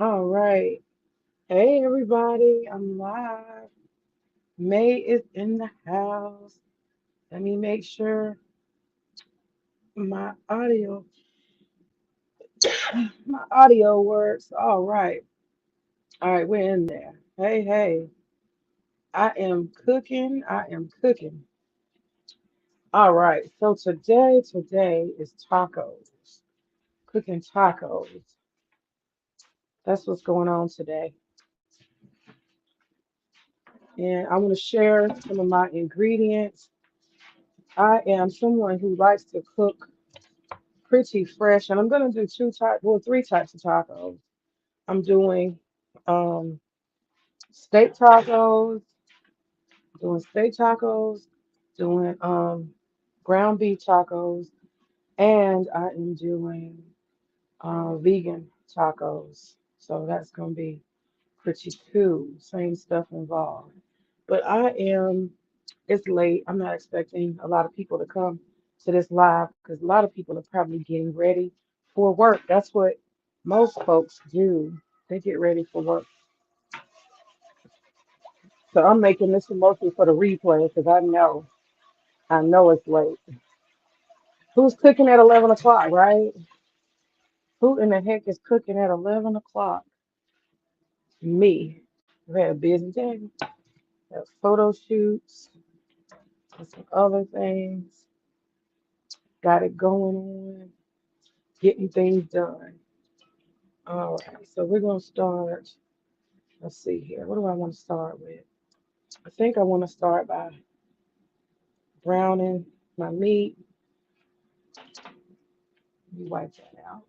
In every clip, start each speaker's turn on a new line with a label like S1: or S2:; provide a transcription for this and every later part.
S1: All right. Hey, everybody. I'm live. May is in the house. Let me make sure my audio, my audio works. All right. All right. We're in there. Hey, hey. I am cooking. I am cooking. All right. So today is tacos. Cooking tacos. That's what's going on today. And I want to share some of my ingredients. I am someone who likes to cook pretty fresh, and I'm gonna do three types of tacos. I'm doing um, steak tacos, doing ground beef tacos, and I am doing vegan tacos. So that's gonna be pretty cool. Same stuff involved. But it's late. I'm not expecting a lot of people to come to this live because a lot of people are probably getting ready for work. That's what most folks do. They get ready for work. So I'm making this one mostly for the replay because I know it's late. Who's cooking at 11 o'clock, right? Who in the heck is cooking at 11 o'clock? Me. I've had a busy day. Have photo shoots and some other things. Got it going on, getting things done. All right, so we're gonna start. Let's see here. What do I want to start with? I think I want to start by browning my meat. Let me wipe that out.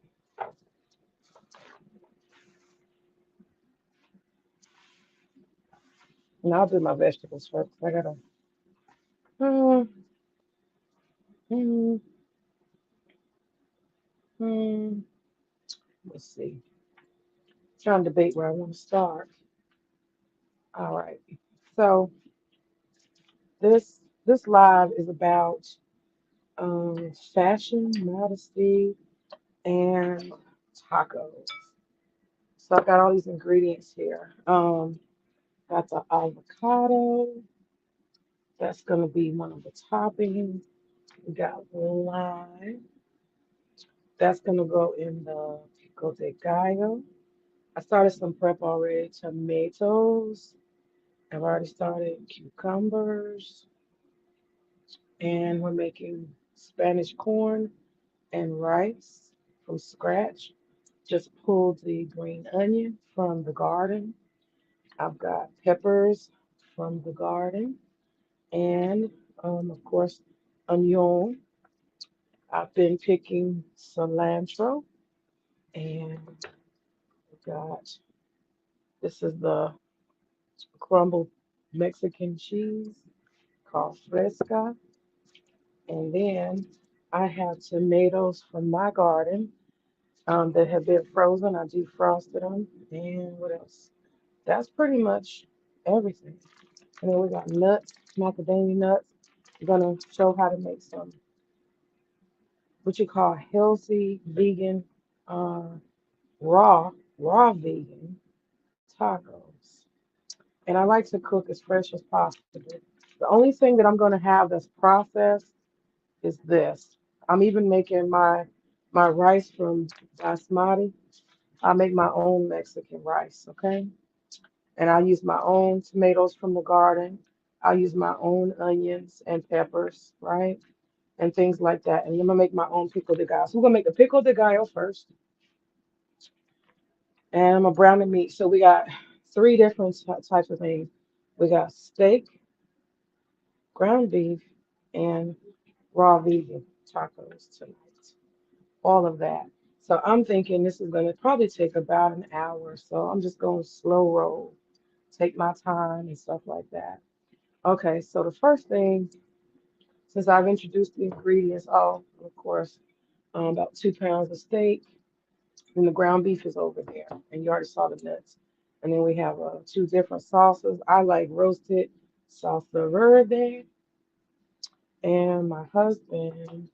S1: And I'll do my vegetables first. I gotta. Hmm, hmm, hmm. Let's see. Trying to debate where I want to start. All right. So this live is about fashion, modesty, and tacos. So I've got all these ingredients here. Got the avocado. That's gonna be one of the toppings. We got lime. That's gonna go in the pico de gallo. I started some prep already. Tomatoes. I've already started cucumbers, and we're making Spanish corn and rice from scratch. Just pulled the green onion from the garden. I've got peppers from the garden, and of course, onion. I've been picking cilantro, and we got this is the crumbled Mexican cheese called fresca, and then I have tomatoes from my garden that have been frozen. I defrosted them, and what else? That's pretty much everything. And then we got nuts, macadamia nuts. I'm gonna show how to make some what you call healthy vegan, uh, raw vegan tacos. And I like to cook as fresh as possible. The only thing that I'm going to have that's processed is this. I'm even making my rice from basmati. I make my own Mexican rice, okay? And I use my own tomatoes from the garden. I use my own onions and peppers, right? And things like that. And I'm gonna make my own pico de gallo. So we're gonna make the pico de gallo first, and I'm gonna brown the meat. So we got three different types of things. We got steak, ground beef, and raw vegan tacos tonight. All of that. So I'm thinking this is gonna probably take about an hour. So I'm just going slow roll, take my time and stuff like that. Okay, so the first thing, since I've introduced the ingredients, of course, about 2 pounds of steak, and the ground beef is over there, and you already saw the nuts. And then we have two different sauces. I like roasted salsa verde, and my husband,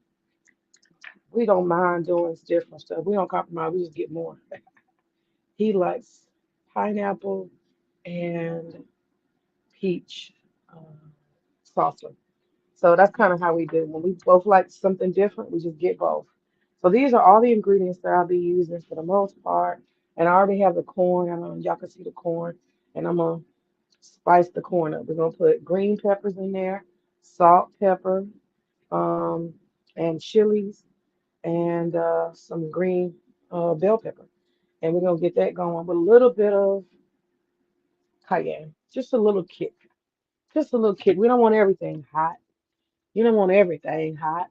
S1: we don't mind doing different stuff. We don't compromise. We just get more. He likes pineapple and peach uh, salsa. So that's kind of how we do. When we both like something different, we just get both. So these are all the ingredients that I'll be using for the most part. And I already have the corn. I don't know if y'all can see the corn. And I'm gonna spice the corn up. We're gonna put green peppers in there, salt, pepper, um, and chilies, and some green bell pepper. And we're gonna get that going with a little bit of cayenne, just a little kick, just a little kick. We don't want everything hot. You don't want everything hot.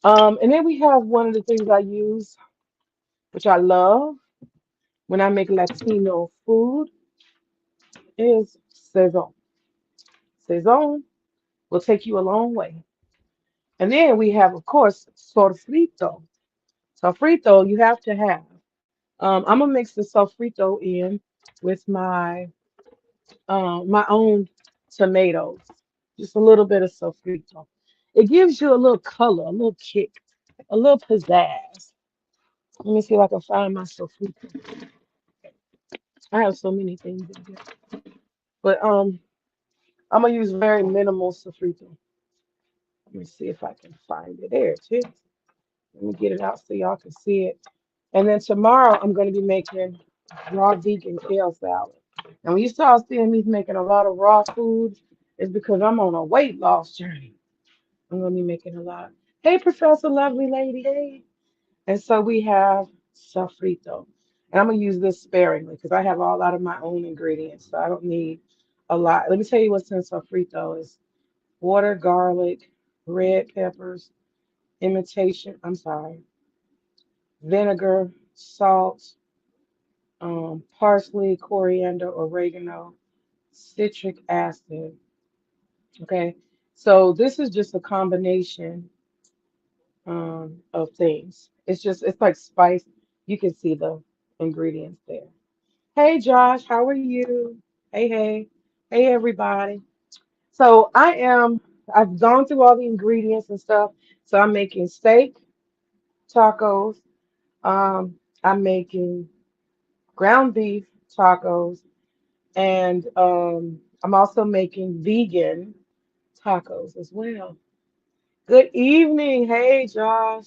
S1: And then we have one of the things I use, which I love when I make Latino food, is Sazon. Sazon will take you a long way. And then we have, of course, sofrito. Sofrito you have to have. I'm gonna mix the sofrito in with my own tomatoes, just a little bit of sofrito. It gives you a little color, a little kick, a little pizzazz. Let me see if I can find my sofrito. I have so many things in here, but I'm gonna use very minimal sofrito. Let me see if I can find it. There it is. Let me get it out so y'all can see it. And then tomorrow I'm gonna be making raw vegan kale salad. And when you start seeing me making a lot of raw food, it's because I'm on a weight loss journey. I'm gonna be making a lot. Hey, Professor, lovely lady. Hey. And so we have sofrito. And I'm gonna use this sparingly because I have all out of my own ingredients. So I don't need a lot. Let me tell you what's in sofrito is water, garlic, red peppers, I'm sorry, vinegar, salt, parsley, coriander, oregano, citric acid. Okay. So this is just a combination of things. It's like spice. You can see the ingredients there. Hey Josh, how are you? Hey, hey, hey everybody. So I've gone through all the ingredients and stuff. So I'm making steak tacos. I'm making ground beef tacos, and I'm also making vegan tacos as well. Good evening. Hey Josh.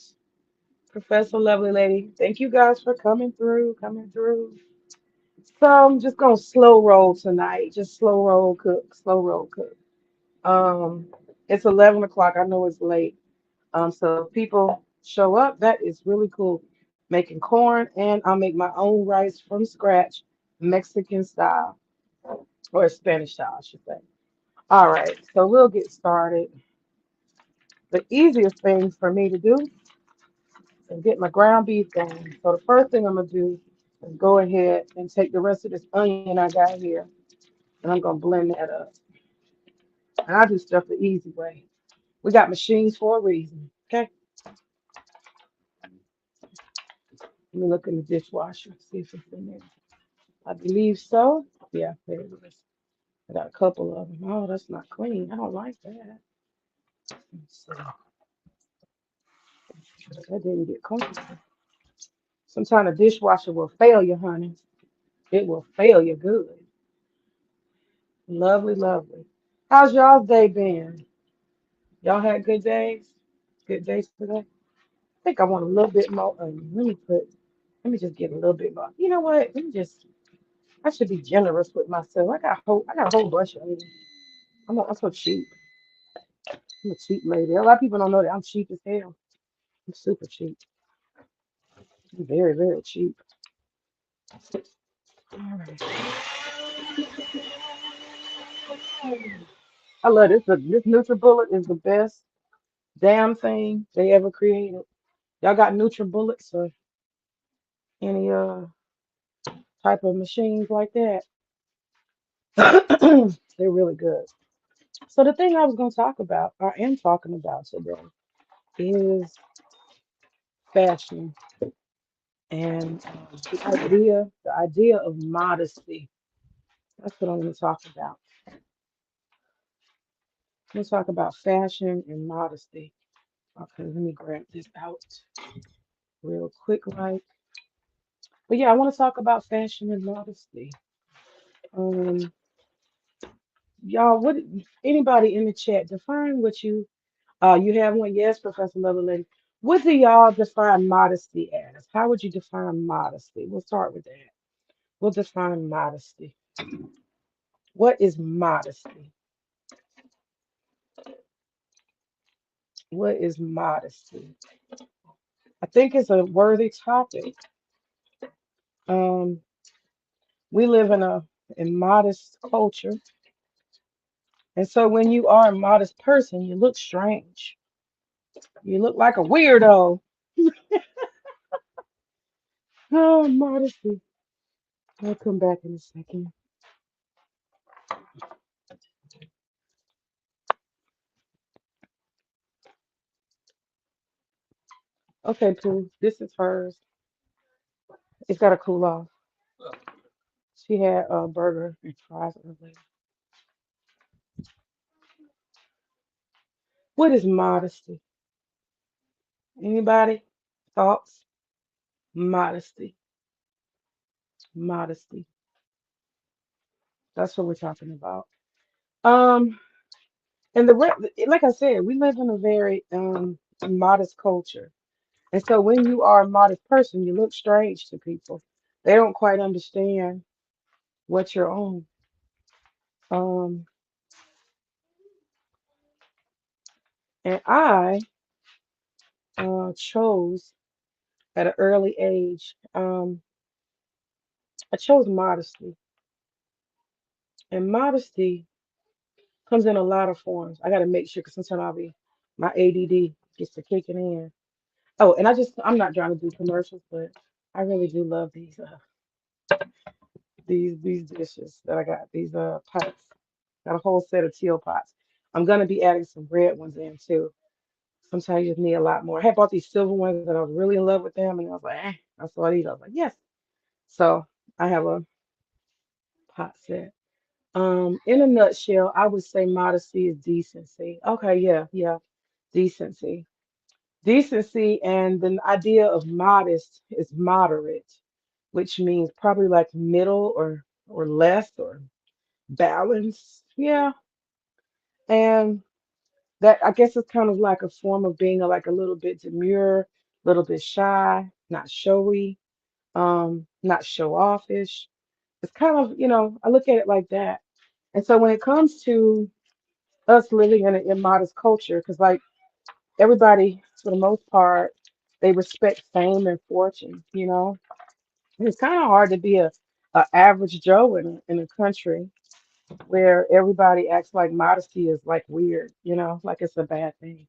S1: Professor Lovely Lady. Thank you guys for coming through, coming through. So I'm just gonna slow roll tonight. Just slow roll cook, slow roll cook. Um, it's 11 o'clock. I know it's late. So if people show up, that is really cool. Making corn, and I'll make my own rice from scratch, Mexican style or Spanish style, I should say. All right, so we'll get started. The easiest thing for me to do and get my ground beef going. So the first thing I'm gonna do is go ahead and take the rest of this onion I got here, and I'm gonna blend that up. And I do stuff the easy way. We got machines for a reason. Okay, let me look in the dishwasher, see if it's in there. I believe so. Yeah, there it is. I got a couple of them. Oh, that's not clean. I don't like that. Let's see. That didn't get clean. Sometimes a dishwasher will fail you, honey. It will fail you good. Lovely, lovely. How's y'all's day been? Y'all had good days? Good days today? I think I want a little bit more onion. Let me just get a little bit more. You know what? I should be generous with myself. I got a whole bunch of onions. I'm so cheap. I'm a cheap lady. A lot of people don't know that I'm cheap as hell. I'm super cheap. I'm very, very cheap. All right. I love this. This NutriBullet is the best damn thing they ever created. Y'all got NutriBullets or any type of machines like that? They're really good. So the thing I was going to talk about, I am talking about today, is fashion and the idea of modesty. That's what I'm going to talk about. I'm going to talk about fashion and modesty. Okay, let me grab this out real quick, right? But yeah, I want to talk about fashion and modesty. Um, y'all, what anybody in the chat define what you have one? Yes, Professor Lovely. What do y'all define modesty as? How would you define modesty? We'll start with that. We'll define modesty. What is modesty? What is modesty? I think it's a worthy topic. Um, we live in a modest culture, and so when you are a modest person, you look strange. You look like a weirdo. Oh, modesty. I'll come back in a second. Okay, Pooh, this is hers. It's got to cool off. She had a burger and fries earlier. What is modesty? Anybody? Thoughts? Modesty. Modesty. That's what we're talking about. Um, and like I said, we live in a very modest culture. And so when you are a modest person, you look strange to people. They don't quite understand what you're on. Um, and I chose at an early age, I chose modesty. And modesty comes in a lot of forms. I got to make sure because sometimes my ADD gets to kicking in. Oh, and I'm not trying to do commercials, but I really do love these dishes that I got, these pots. Got a whole set of teal pots. I'm gonna be adding some red ones in too. Sometimes you just need a lot more. I had bought these silver ones that I was really in love with them, and I was like, I saw these. I was like, yes. So I have a pot set. In a nutshell, I would say modesty is decency. Okay, yeah, yeah, decency. Decency and the idea of modest is moderate, which means probably like middle or less or balance. Yeah. And that I guess it's kind of like a form of being like a little bit demure, a little bit shy, not showy, not show offish. It's kind of, I look at it like that. And so when it comes to us living in an immodest culture, because like everybody, for the most part, they respect fame and fortune, It's kind of hard to be a average Joe in a country where everybody acts like modesty is like weird, like it's a bad thing.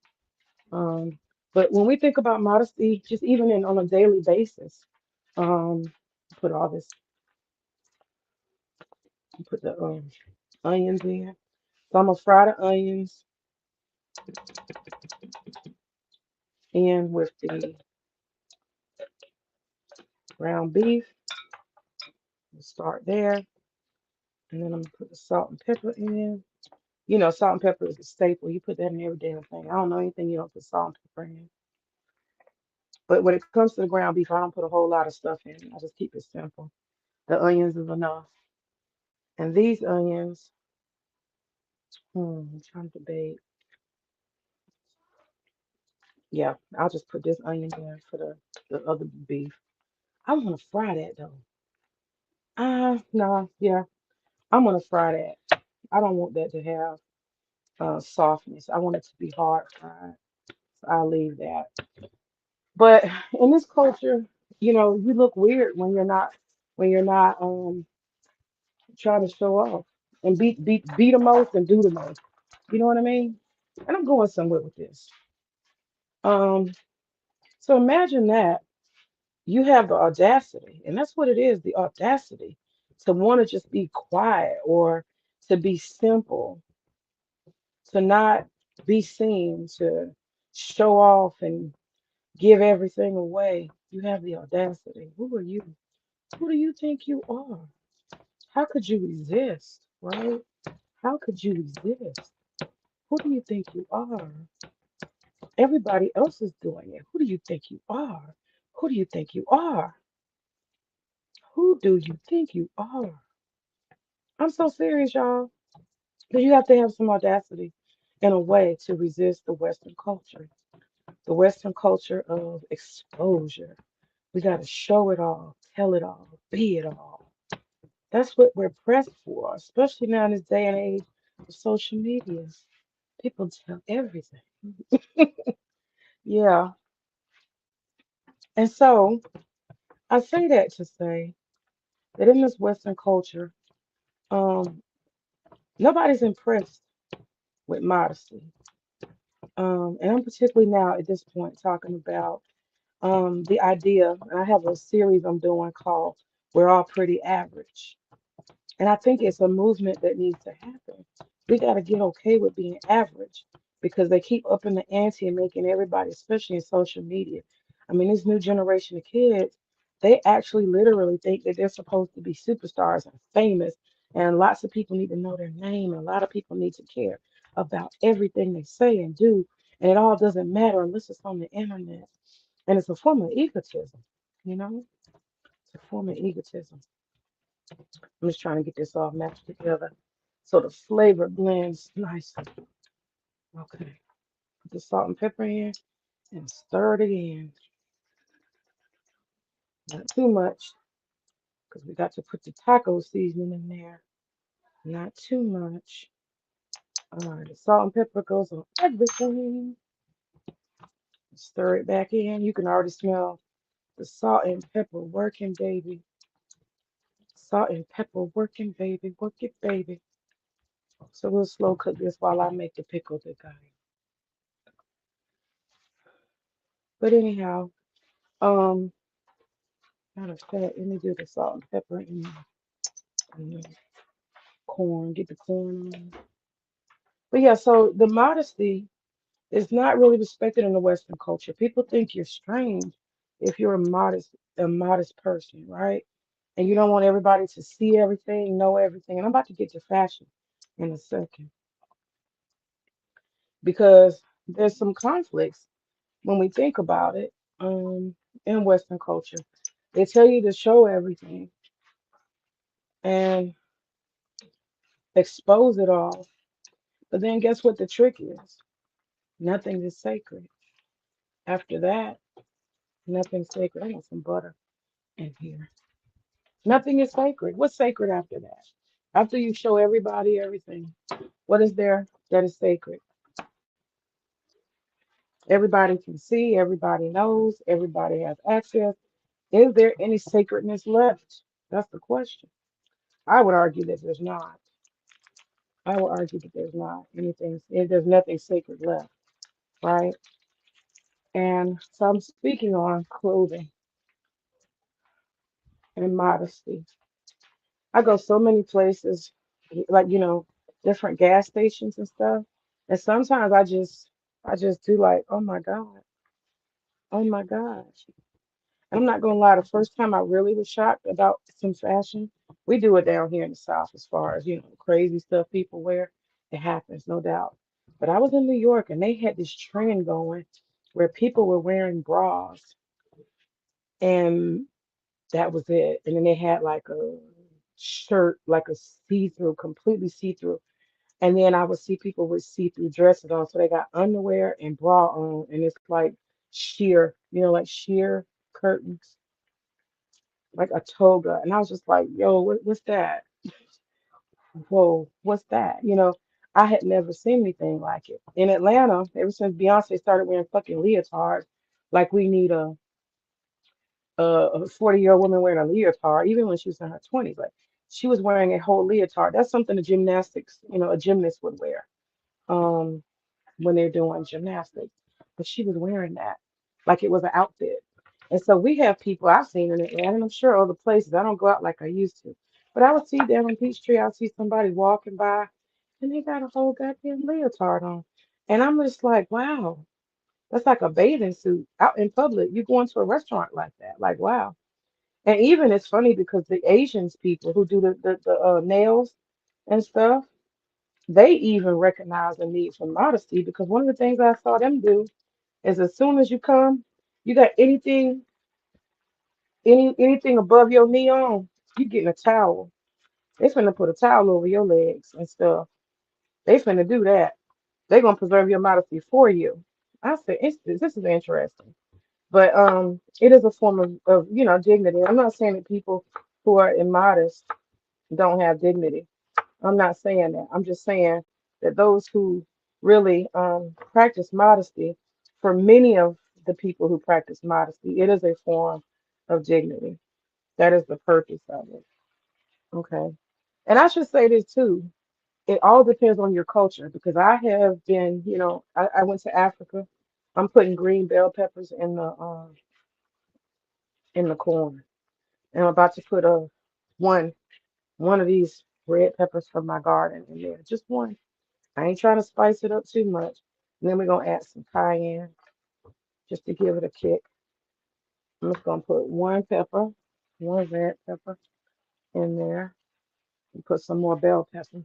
S1: Um, but when we think about modesty, just even on a daily basis, um, put all this, put the onions in. So I'm gonna fry the onions in with the ground beef. We'll start there, and then I'm gonna put the salt and pepper in. Salt and pepper is a staple. You put that in every damn thing. I don't know anything you don't put salt and pepper in. But when it comes to the ground beef, I don't put a whole lot of stuff in. I just keep it simple. The onions is enough. And these onions, I'm trying to debate. Yeah, I'll just put this onion in for the other beef. I want to fry that though. No, yeah, I'm gonna fry that. I don't want that to have softness. I want it to be hard fried. So I'll leave that. But in this culture, you look weird when you're not trying to show off and be the most and do the most. You know what I mean? And I'm going somewhere with this. Um, so imagine that you have the audacity, and that's what it is, the audacity to want to just be quiet or to be simple, to not be seen, to show off and give everything away. You have the audacity. Who are you? Who do you think you are? How could you resist, right? How could you resist? Who do you think you are? Everybody else is doing it. Who do you think you are? Who do you think you are? Who do you think you are? I'm so serious, y'all. Because you have to have some audacity in a way to resist the Western culture. The Western culture of exposure. We got to show it all, tell it all, be it all. That's what we're pressed for, especially now in this day and age of social media. People tell everything. Yeah. And so I say that to say that in this Western culture, um, nobody's impressed with modesty. And I'm particularly now at this point talking about the idea, and I have a series I'm doing called We're All Pretty Average. And I think it's a movement that needs to happen. We got to get okay with being average because they keep upping the ante and making everybody, especially in social media. I mean, this new generation of kids, they actually literally think that they're supposed to be superstars and famous, and lots of people need to know their name, and a lot of people need to care about everything they say and do, and it all doesn't matter unless it's on the internet. And it's a form of egotism, you know? It's a form of egotism. I'm just trying to get this all matched together so the flavor blends nicely. Okay. Put the salt and pepper in and stir it again. Not too much because we got to put the taco seasoning in there. Not too much. All right. The salt and pepper goes on everything. Stir it back in. You can already smell the salt and pepper working, baby. Salt and pepper working, baby. Work it, baby. So we'll slow cook this while I make the pickle, guys. But anyhow, um, matter of fact, let me do the salt and pepper and the corn, get the corn on. But yeah, so the modesty is not really respected in the Western culture. People think you're strange if you're a modest person, right? And you don't want everybody to see everything, know everything. And I'm about to get to fashion in a second because there's some conflicts when we think about it in Western culture. They tell you to show everything and expose it all. But then guess what the trick is? Nothing is sacred. After that, nothing's sacred. I want some butter in here. Nothing is sacred. What's sacred after that? After you show everybody everything, what is there that is sacred? Everybody can see, everybody knows, everybody has access. Is there any sacredness left? That's the question. I would argue that there's not. I would argue that there's not anything, there's nothing sacred left, right? And so I'm speaking on clothing and modesty. I go so many places, like different gas stations and stuff. And sometimes I just do like, oh my God, oh my gosh. And I'm not gonna lie, the first time I really was shocked about some fashion, we do it down here in the South as far as, crazy stuff people wear. It happens, no doubt. But I was in New York and they had this trend going where people were wearing bras and that was it. And then they had like a shirt, like a see-through, completely see-through. And then I would see people with see-through dresses on. So they got underwear and bra on, and it's like sheer, like sheer curtains, like a toga. And I was just like, yo, what's that? Whoa, what's that? I had never seen anything like it. In Atlanta, ever since Beyonce started wearing fucking leotards, like we need a 40-year-old woman wearing a leotard, even when she was in her 20s. Like she was wearing a whole leotard. That's something a gymnast would wear um, when they're doing gymnastics. But she was wearing that like it was an outfit. And so we have people I've seen in Atlanta, and I'm sure other places. I don't go out like I used to. But I would see down in Peachtree, I would see somebody walking by, and they got a whole goddamn leotard on. And I'm just like, wow, that's like a bathing suit out in public. You go into a restaurant like that. Like, wow. And even it's funny because the Asians people who do the nails and stuff, they even recognize the need for modesty because one of the things I saw them do is as soon as you come, you got anything above your knee on. You getting a towel. They finna put a towel over your legs and stuff. They finna do that. They gonna preserve your modesty for you. I said, this is interesting. But it is a form of dignity. I'm not saying that people who are immodest don't have dignity. I'm not saying that. I'm just saying that those who really practice modesty, for many of the people who practice modesty, it is a form of dignity. That is the purpose of it. Okay. And I should say this too. It all depends on your culture because I have been, I went to Africa. I'm putting green bell peppers in the corn. And I'm about to put one one of these red peppers from my garden in there. Just one. I ain't trying to spice it up too much. And then we're gonna add some cayenne just to give it a kick. I'm just gonna put one pepper, one red pepper in there, and put some more bell pepper.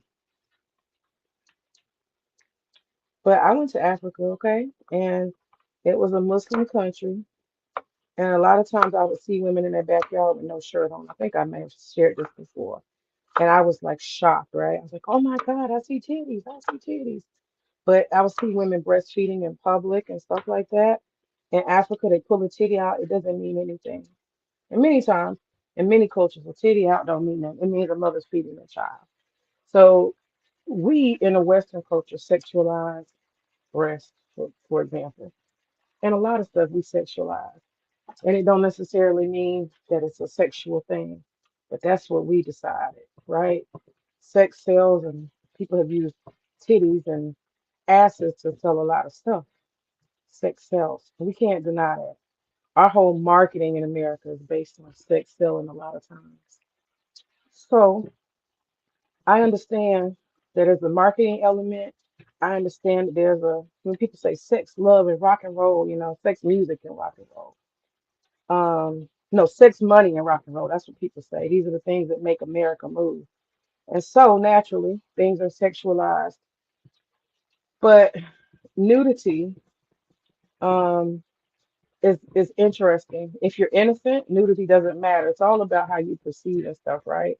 S1: But I went to Africa, okay, and it was a Muslim country, and a lot of times I would see women in their backyard with no shirt on. I think I may have shared this before, and I was like shocked, right? I was like, oh my God, I see titties, I see titties. But I would see women breastfeeding in public and stuff like that. In Africa, they pull a titty out, it doesn't mean anything. And many times, in many cultures, a titty out don't mean nothing. It means a mother's feeding a child. So we in a Western culture sexualize breast, for example. And a lot of stuff we sexualize. And it don't necessarily mean that it's a sexual thing, but that's what we decided, right? Sex sells, and people have used titties and asses to sell a lot of stuff. Sex sells. We can't deny that. Our whole marketing in America is based on sex selling a lot of times. So I understand that there's a marketing element. I understand that there's when people say sex, love, and rock and roll, sex music and rock and roll. No, sex, money, and rock and roll. That's what people say. These are the things that make America move. And so naturally, things are sexualized. But nudity um, is interesting. If you're innocent, nudity doesn't matter. It's all about how you perceive and stuff, right?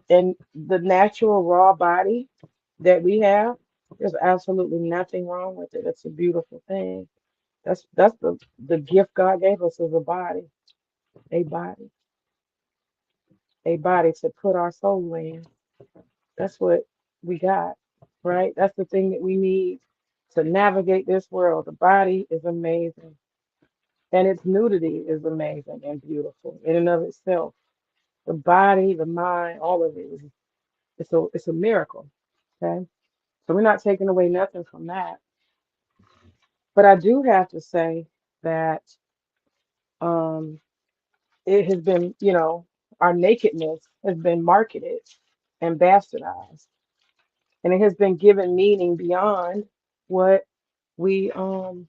S1: And the natural raw body that we have, there's absolutely nothing wrong with it. It's a beautiful thing. That's the gift God gave us as a body, a body to put our soul in. That's what we got, right? That's the thing that we need to navigate this world. The body is amazing, and its nudity is amazing and beautiful in and of itself. The body, the mind, all of it is it's a miracle. Okay, so we're not taking away nothing from that. But I do have to say that um, it has been, our nakedness has been marketed and bastardized, and it has been given meaning beyond what we um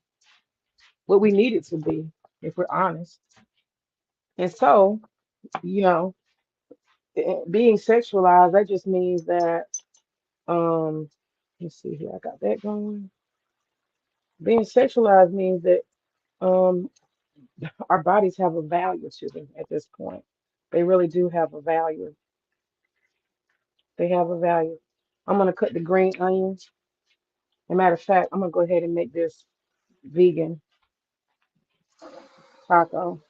S1: what we need it to be, if we're honest. And so, you know, being sexualized, that just means that let's see here, I got that going. Being sexualized means that um our bodies have a value to them at this point. They really do have a value. They have a value. I'm gonna cut the green onions. As a matter of fact, I'm gonna go ahead and make this vegan taco.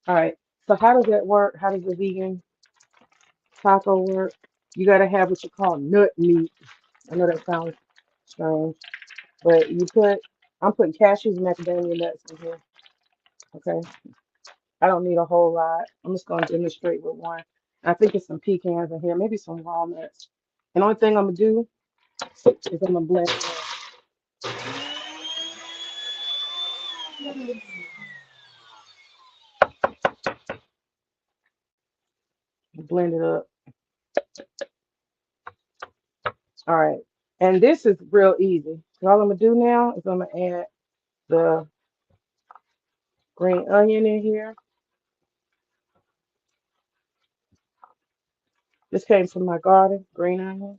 S1: All right. So how does that work? How does the vegan taco work? You gotta have what you call nut meat. I know that sounds strange, but I'm putting cashews and macadamia nuts in here. Okay. I don't need a whole lot. I'm just gonna demonstrate with one. I think it's some pecans in here, maybe some walnuts. And the only thing I'm gonna do is I'm gonna blend it up. All right. And this is real easy. So all I'm gonna do now is I'm gonna add the green onion in here. This came from my garden, green onion.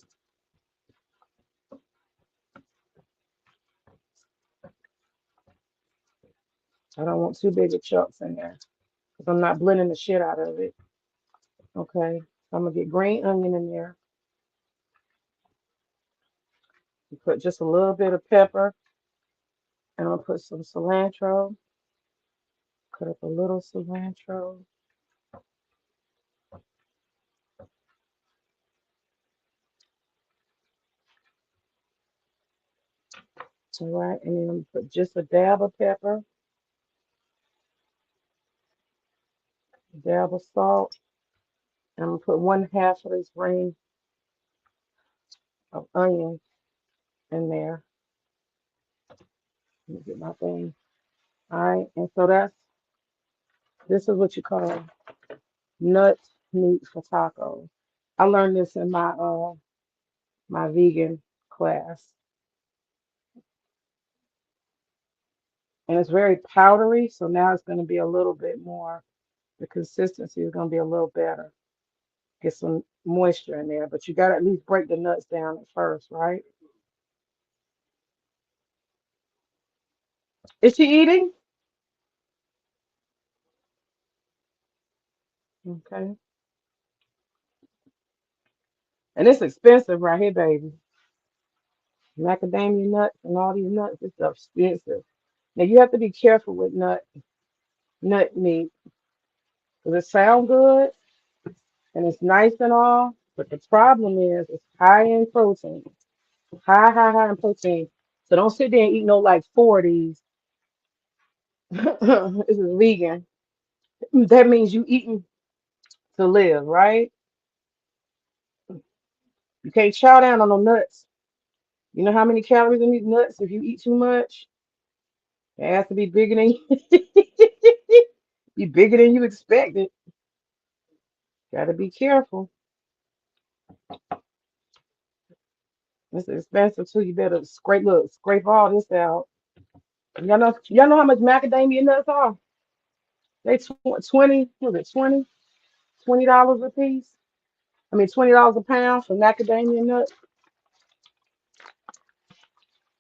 S1: I don't want too big of chunks in there because I'm not blending the shit out of it. Okay. So I'm gonna get green onion in there. You put just a little bit of pepper, and I'm gonna put some cilantro. Cut up a little cilantro. All right, and then I'm gonna put just a dab of pepper, a dab of salt, and I'm gonna put one half of this ring of onion in there. Let me get my thing. All right, and so this is what you call nut meat for tacos. I learned this in my vegan class, and it's very powdery. So now it's going to be a little bit more. The consistency is going to be a little better. Get some moisture in there, but you got to at least break the nuts down at first, right? Is she eating? Okay. And it's expensive right here, baby. Macadamia nuts and all these nuts, it's expensive. Now you have to be careful with nut meat because it sounds good and it's nice and all, but the problem is it's high in protein. High in protein. So don't sit there and eat no like 40s. This is vegan. That means you eating to live, right? You can't chow down on no nuts. You know how many calories in these nuts if you eat too much? It has to be bigger than be bigger than you expected. Gotta be careful. It's expensive too. You better scrape all this out. Y'all know how much macadamia nuts are? They 20, was it 20 $20 a piece? I mean $20 a pound for macadamia nuts.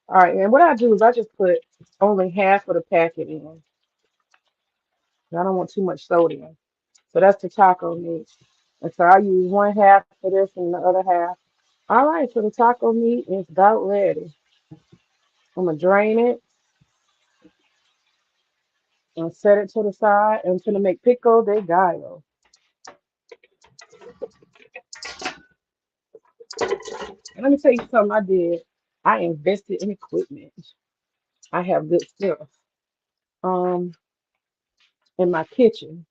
S1: All right, and what I do is I just put only half of the packet in. I don't want too much sodium. So that's the taco meat. And so I use one half for this and the other half. All right, so the taco meat is about ready. I'm gonna drain it and set it to the side. I'm gonna make pico de gallo. And let me tell you something I did. I invested in equipment. I have good stuff. Um, in my kitchen.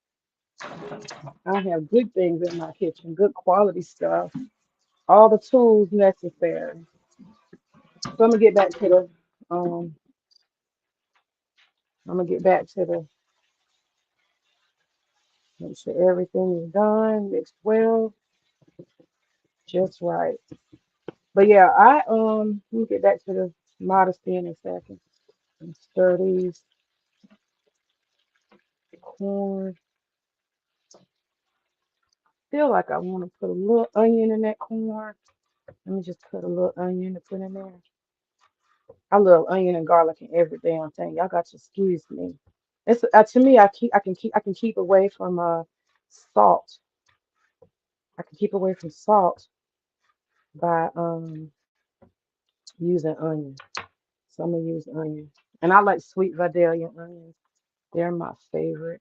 S1: I have good things in my kitchen, good quality stuff, all the tools necessary. So um I'm gonna get back to the make sure everything is done, mixed well, just right. But yeah, let me get back to the modesty in a second. And stir these corn. Feel like I want to put a little onion in that corn. Let me just cut a little onion to put in there. I love onion and garlic and every damn thing. Y'all got to excuse me. It's to me, I can keep away from salt. I can keep away from salt by using onion. So I'm gonna use onion, and I like sweet Vidalia onions. They're my favorite.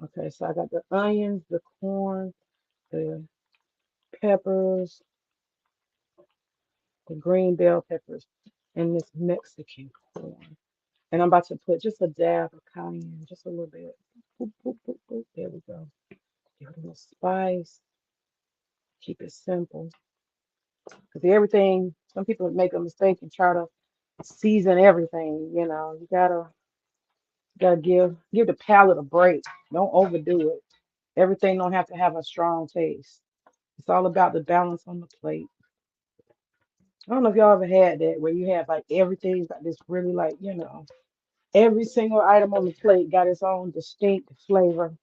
S1: Okay, so I got the onions, the corn, the peppers, the green bell peppers, and this Mexican corn. And I'm about to put just a dab of cayenne, just a little bit. Boop, boop, boop, boop. There we go. Give it a little spice. Keep it simple. Because everything, some people make a mistake and try to season everything. You gotta give the palate a break. Don't overdo it. Everything don't have to have a strong taste. It's all about the balance on the plate. I don't know if y'all ever had that where you have like everything's got this really like, every single item on the plate got its own distinct flavor.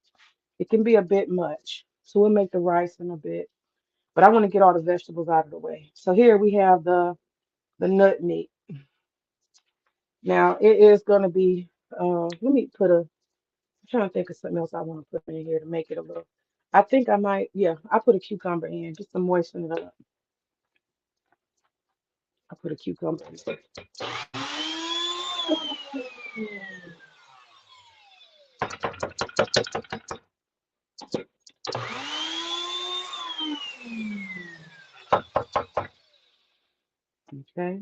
S1: It can be a bit much. So we'll make the rice in a bit. But I want to get all the vegetables out of the way. So here we have the nut meat. Now it is going to be let me put a. I'm trying to think of something else I want to put in here to make it a little. I think I might. Yeah, I put a cucumber in just to moisten it up. I put a cucumber in. Okay,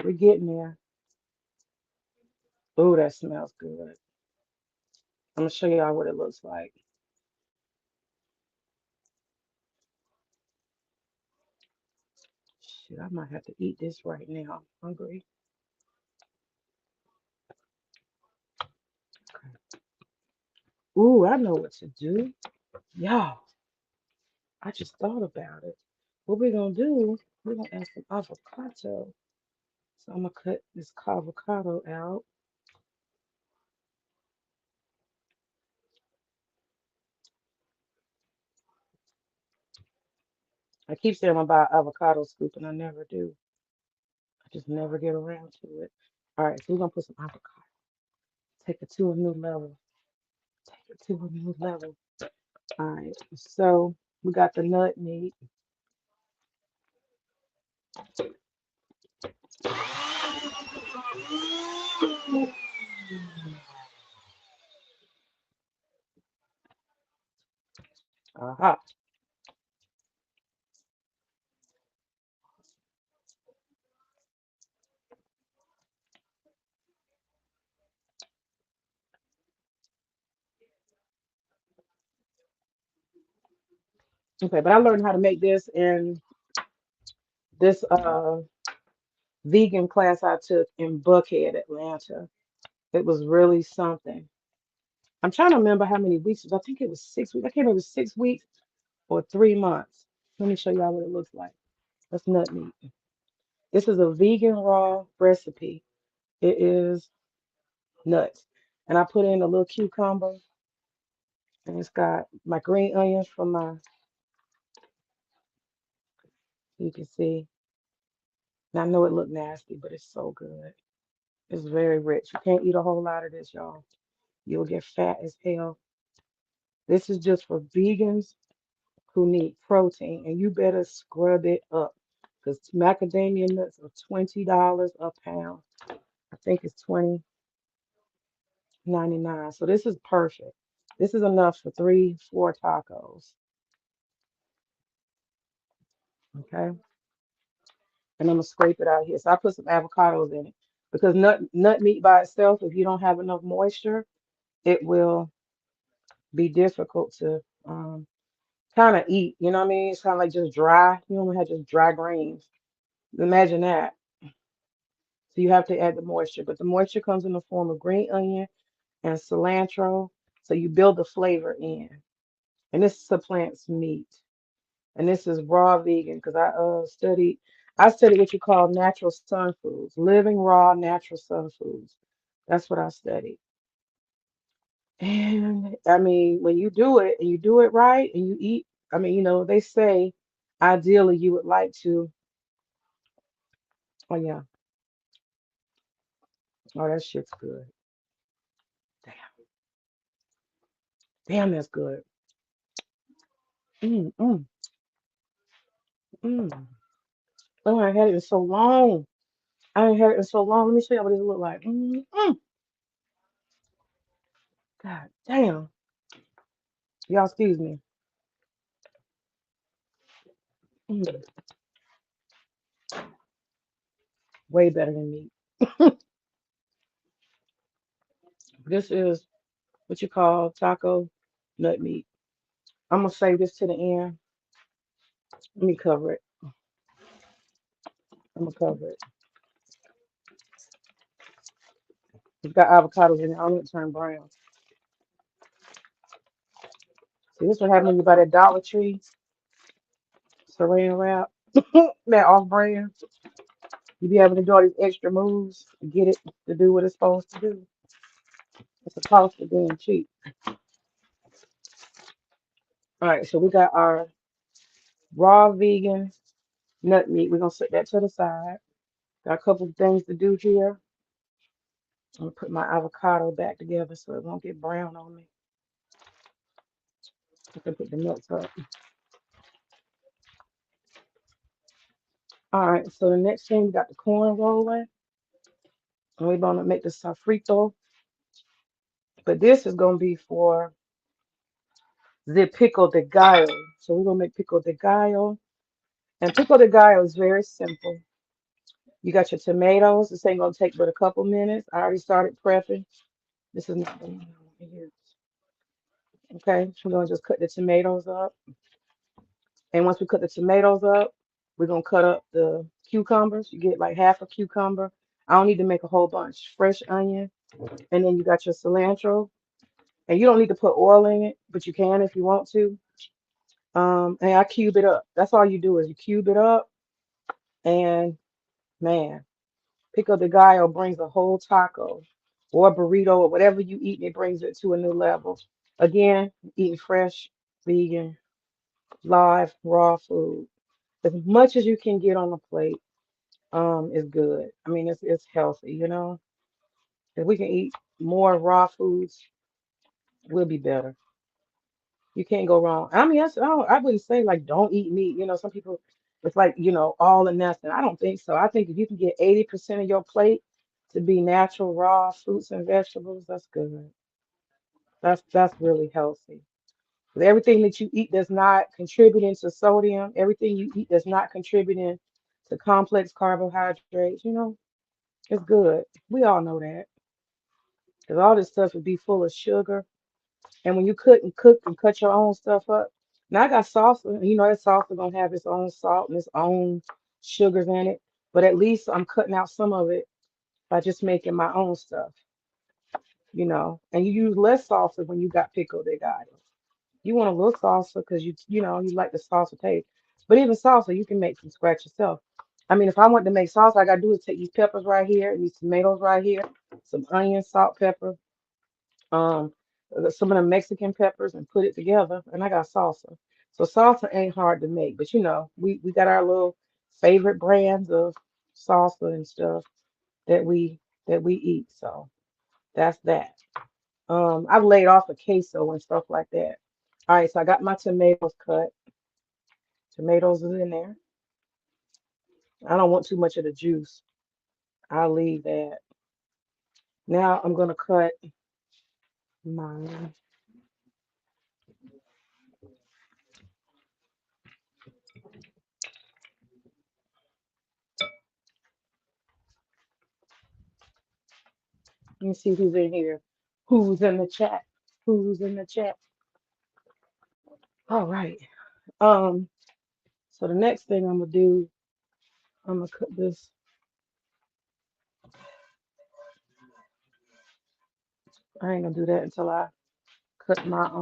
S1: we're getting there. Oh, that smells good. I'm gonna show y'all what it looks like. Shit, I might have to eat this right now. I'm hungry. Ooh, I know what to do. Y'all, I just thought about it. What we're gonna do, we're gonna add some avocado. So I'm gonna cut this avocado out. I keep saying I'm about avocado scoop and I never do. I just never get around to it. All right, so we're gonna put some avocado. Take it to a new level. Take it to a new level. All right, so we got the nut meat. Aha. Okay, but I learned how to make this in this vegan class I took in Buckhead, Atlanta. It was really something. I'm trying to remember how many weeks. I think it was 6 weeks. I can't remember 6 weeks or 3 months. Let me show y'all what it looks like. That's nut meat. This is a vegan raw recipe. It is nuts. And I put in a little cucumber, and it's got my green onions from my, you can see. And I know it looked nasty, but it's so good. It's very rich. You can't eat a whole lot of this, y'all. You'll get fat as hell. This is just for vegans who need protein, and you better scrub it up because macadamia nuts are $20 a pound. I think it's 20.99. So this is perfect. This is enough for 3, 4 tacos. Okay. And I'm gonna scrape it out here. So I put some avocados in it because nut meat by itself, if you don't have enough moisture, it will be difficult to kind of eat. You know what I mean? It's kind of like just dry. You don't have just dry grains. Imagine that. So you have to add the moisture, but the moisture comes in the form of green onion and cilantro. So you build the flavor in. And this supplants meat. And this is raw vegan because I studied what you call natural sun foods, living raw natural sun foods. That's what I studied. And I mean, when you do it and you do it right and you eat, I mean, they say ideally you would like to, oh yeah, oh that shit's good. Damn, damn, that's good. Mm, mm, mm. Oh, I had it in so long. I ain't had it in so long. Let me show you what it look like. God damn. Y'all excuse me. Mm, way better than meat. This is what you call taco nut meat. I'm gonna save this to the end. Let me cover it. I'm gonna cover it. It's got avocados in it. I'm gonna turn brown. See, this what happened when you buy that Dollar Tree saran wrap. That off brand. You be able to do all these extra moves to get it to do what it's supposed to do. It's a cost of being cheap. All right, so we got our raw vegan nut meat. We're gonna set that to the side. Got a couple of things to do here. I'm gonna put my avocado back together so it won't get brown on me. I can put the nuts up. All right, so the next thing we got the corn rolling, and we're gonna make the sofrito. But this is gonna be for the pico de gallo. So we're gonna make pico de gallo, and pico de gallo is very simple. You got your tomatoes. This ain't gonna take but a couple minutes. I already started prepping. This is not the one I want to use. Okay, we're gonna just cut the tomatoes up, and once we cut the tomatoes up, we're gonna cut up the cucumbers. You get like half a cucumber. I don't need to make a whole bunch. Fresh onion, and then you got your cilantro, and you don't need to put oil in it, but you can if you want to. And I cube it up. That's all you do is you cube it up, and man, pico de gallo brings a whole taco or burrito or whatever you eat, it brings it to a new level. Again, eating fresh, vegan, live, raw food. As much as you can get on the plate, is good. I mean, it's healthy, you know. If we can eat more raw foods, we'll be better. You can't go wrong. I mean, I wouldn't say like don't eat meat. You know, some people it's like all or nothing. I don't think so. I think if you can get 80% of your plate to be natural, raw fruits and vegetables, that's good. That's really healthy. 'Cause everything that you eat that's not contributing to sodium, everything you eat that's not contributing to complex carbohydrates, it's good. We all know that. Because all this stuff would be full of sugar. And when you cook and cut your own stuff up, now I got salsa, and that salsa gonna have its own salt and its own sugars in it. But at least I'm cutting out some of it by just making my own stuff. And you use less salsa when you got pico de gallo. You want a little salsa because you like the salsa taste. But even salsa, you can make from scratch yourself. I mean, if I want to make salsa, I gotta do is take these peppers right here, and these tomatoes right here, some onion, salt, pepper, um, some of the Mexican peppers, and put it together, and I got salsa. So salsa ain't hard to make, but we got our little favorite brands of salsa and stuff that we eat. So that's that. I've laid off a queso and stuff like that. All right, so I got my tomatoes cut. Tomatoes is in there. I don't want too much of the juice. I'll leave that. Now I'm gonna cut my. Let me see who's in here. Who's in the chat? Who's in the chat? All right. Um. So the next thing I'm gonna do, I'm gonna cut this. I ain't gonna do that until I cut my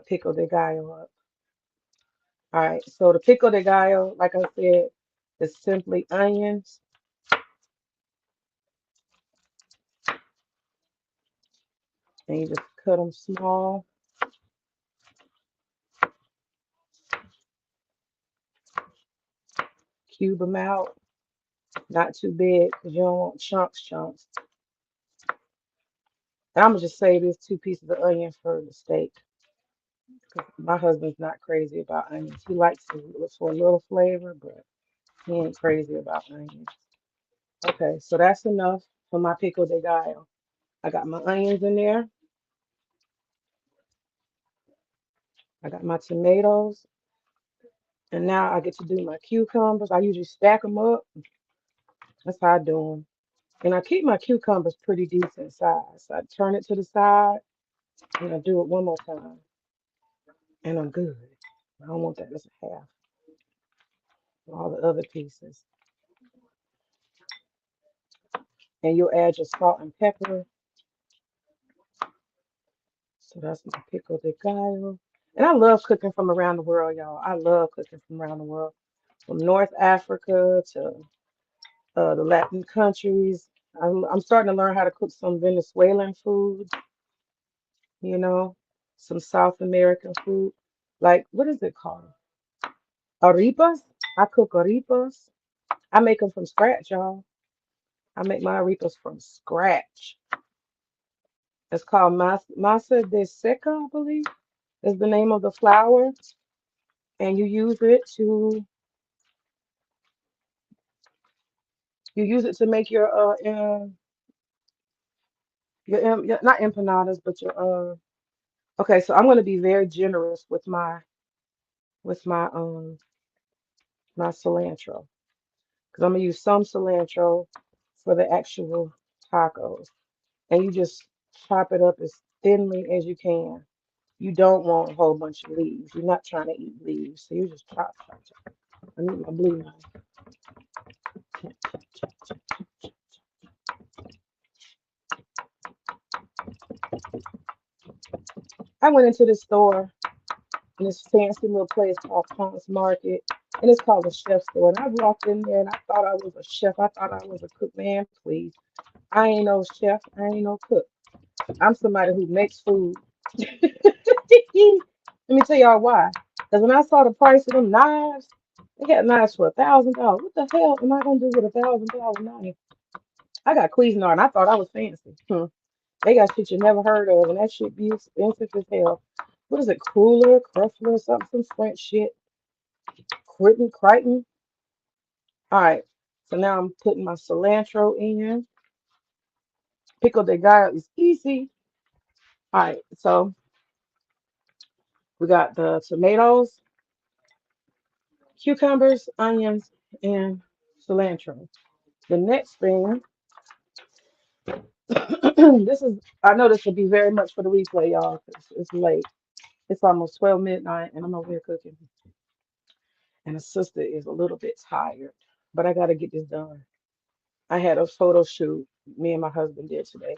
S1: pico de gallo up. All right. So the pico de gallo, like I said, is simply onions, and you just cut them small, cube them out, not too big because you don't want chunks. And I'm gonna just say this 2 pieces of onion for the steak. 'Cause my husband's not crazy about onions. He likes to look for a little flavor, but he ain't crazy about onions. Okay, so that's enough for my pico de gallo. I got my onions in there. I got my tomatoes. And now I get to do my cucumbers. I usually stack them up. That's how I do them. And I keep my cucumbers pretty decent size. So I turn it to the side and I do it one more time. And I'm good. I don't want that as a half. All the other pieces. And you'll add your salt and pepper. So that's my pico de gallo. And I love cooking from around the world, y'all. I love cooking from around the world. From North Africa to the Latin countries. I'm starting to learn how to cook some Venezuelan food, you know, some South American food. Like, what is it called? Arepas? I cook arepas. I make them from scratch, y'all. I make my arepas from scratch. It's called masa de seca, I believe, is the name of the flour, and you use it to make your not empanadas, but your Okay, so I'm gonna be very generous with my cilantro because I'm gonna use some cilantro for the actual tacos, and you just chop it up as thinly as you can. You don't want a whole bunch of leaves. You're not trying to eat leaves, so you just chop, chop, chop. I need my blue knife. Chop, chop, chop, chop, chop. I went into the store in this fancy little place called Palms Market, and it's called a chef store. And I walked in there and I thought I was a chef. I thought I was a cook. Man, please. I ain't no chef. I ain't no cook. I'm somebody who makes food. Let me tell y'all why. Because when I saw the price of them knives, they got knives for $1,000. What the hell am I gonna do with $1,000 knife? I got Cuisinart and I thought I was fancy. They got shit you never heard of, and that shit be expensive as hell. What is it, Cruller, Cruffler, something, some French shit? Crichton. All right. So now I'm putting my cilantro in. Pico de gallo is easy. All right. So we got the tomatoes, cucumbers, onions, and cilantro. The next thing, I know this will be very much for the replay, y'all, 'cause it's late. It's almost 12 midnight, and I'm over here cooking. And the sister is a little bit tired, but I got to get this done. I had a photo shoot me and my husband did today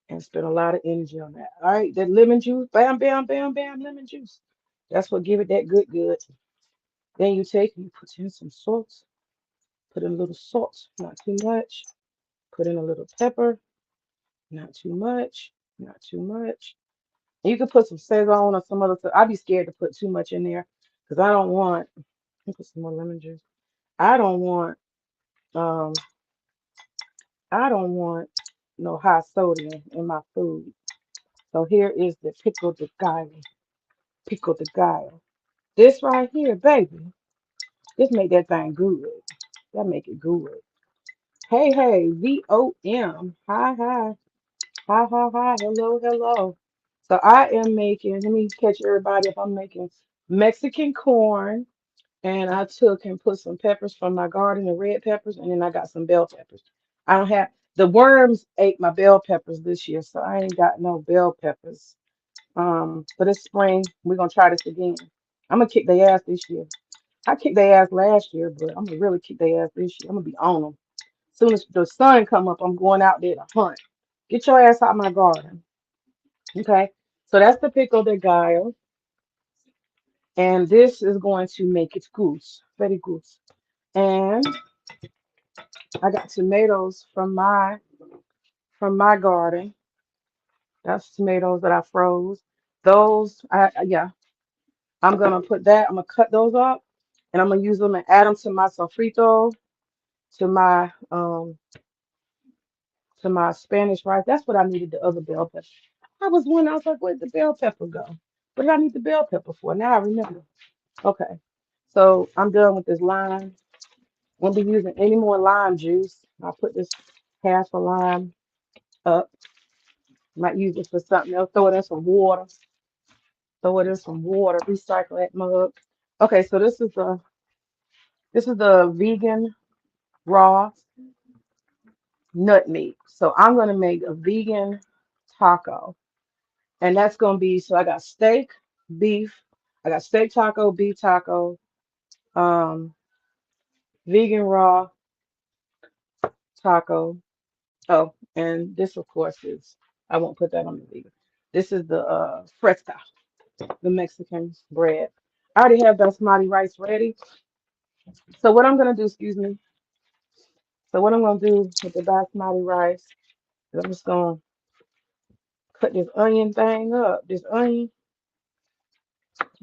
S1: and spent a lot of energy on that. All right, that lemon juice, bam, bam, bam, bam, lemon juice. That's what give it that good, good. Then you take and you put in some salt, put in a little salt, not too much. Put in a little pepper, not too much, not too much. And you can put some Szechuan or some other stuff. I'd be scared to put too much in there because let me put some more lemon juice. I don't want, um, I don't want no high sodium in my food. So here is the pico de gallo. Pico de gallo. This right here, baby. This make that thing good. That make it good. Hey, hey, VOM. Hi, hi. Hi, hi, hi. Hello, hello. So I am making, let me catch everybody up. I'm making Mexican corn. And I took and put some peppers from my garden, the red peppers, and then I got some bell peppers. I don't have, the worms ate my bell peppers this year, so I ain't got no bell peppers. For this spring, we're gonna try this again. I'm gonna kick their ass this year. I kicked their ass last year, but I'm gonna really kick their ass this year. I'm gonna be on them. Soon as the sun come up, I'm going out there to hunt. Get your ass out my garden, okay? So that's the pico de gallo, and this is going to make it good, very good. And I got tomatoes from my garden. That's tomatoes that I froze. Yeah, I'm gonna put that. I'm gonna cut those up, and I'm gonna use them and add them to my sofrito, to my um, to my Spanish rice. That's what I needed the other bell pepper. I was wondering. I was like, where'd the bell pepper go? What did I need the bell pepper for? Now I remember. Okay, so I'm done with this lime. Won't be using any more lime juice. I'll put this half a lime up. Might use it for something else. Throw it in some water. Throw it in some water. Recycle that mug. Okay, so this is the vegan raw nut meat. So I'm gonna make a vegan taco, and that's gonna be so I got steak, beef. I got steak taco, beef taco, um, vegan raw taco. Oh, and this of course is I won't put that on the vegan. This is the fresca, the Mexican bread. I already have basmati rice ready. So what I'm gonna do, excuse me. So what I'm gonna do with the basmati rice is I'm just gonna cut this onion thing up. This onion,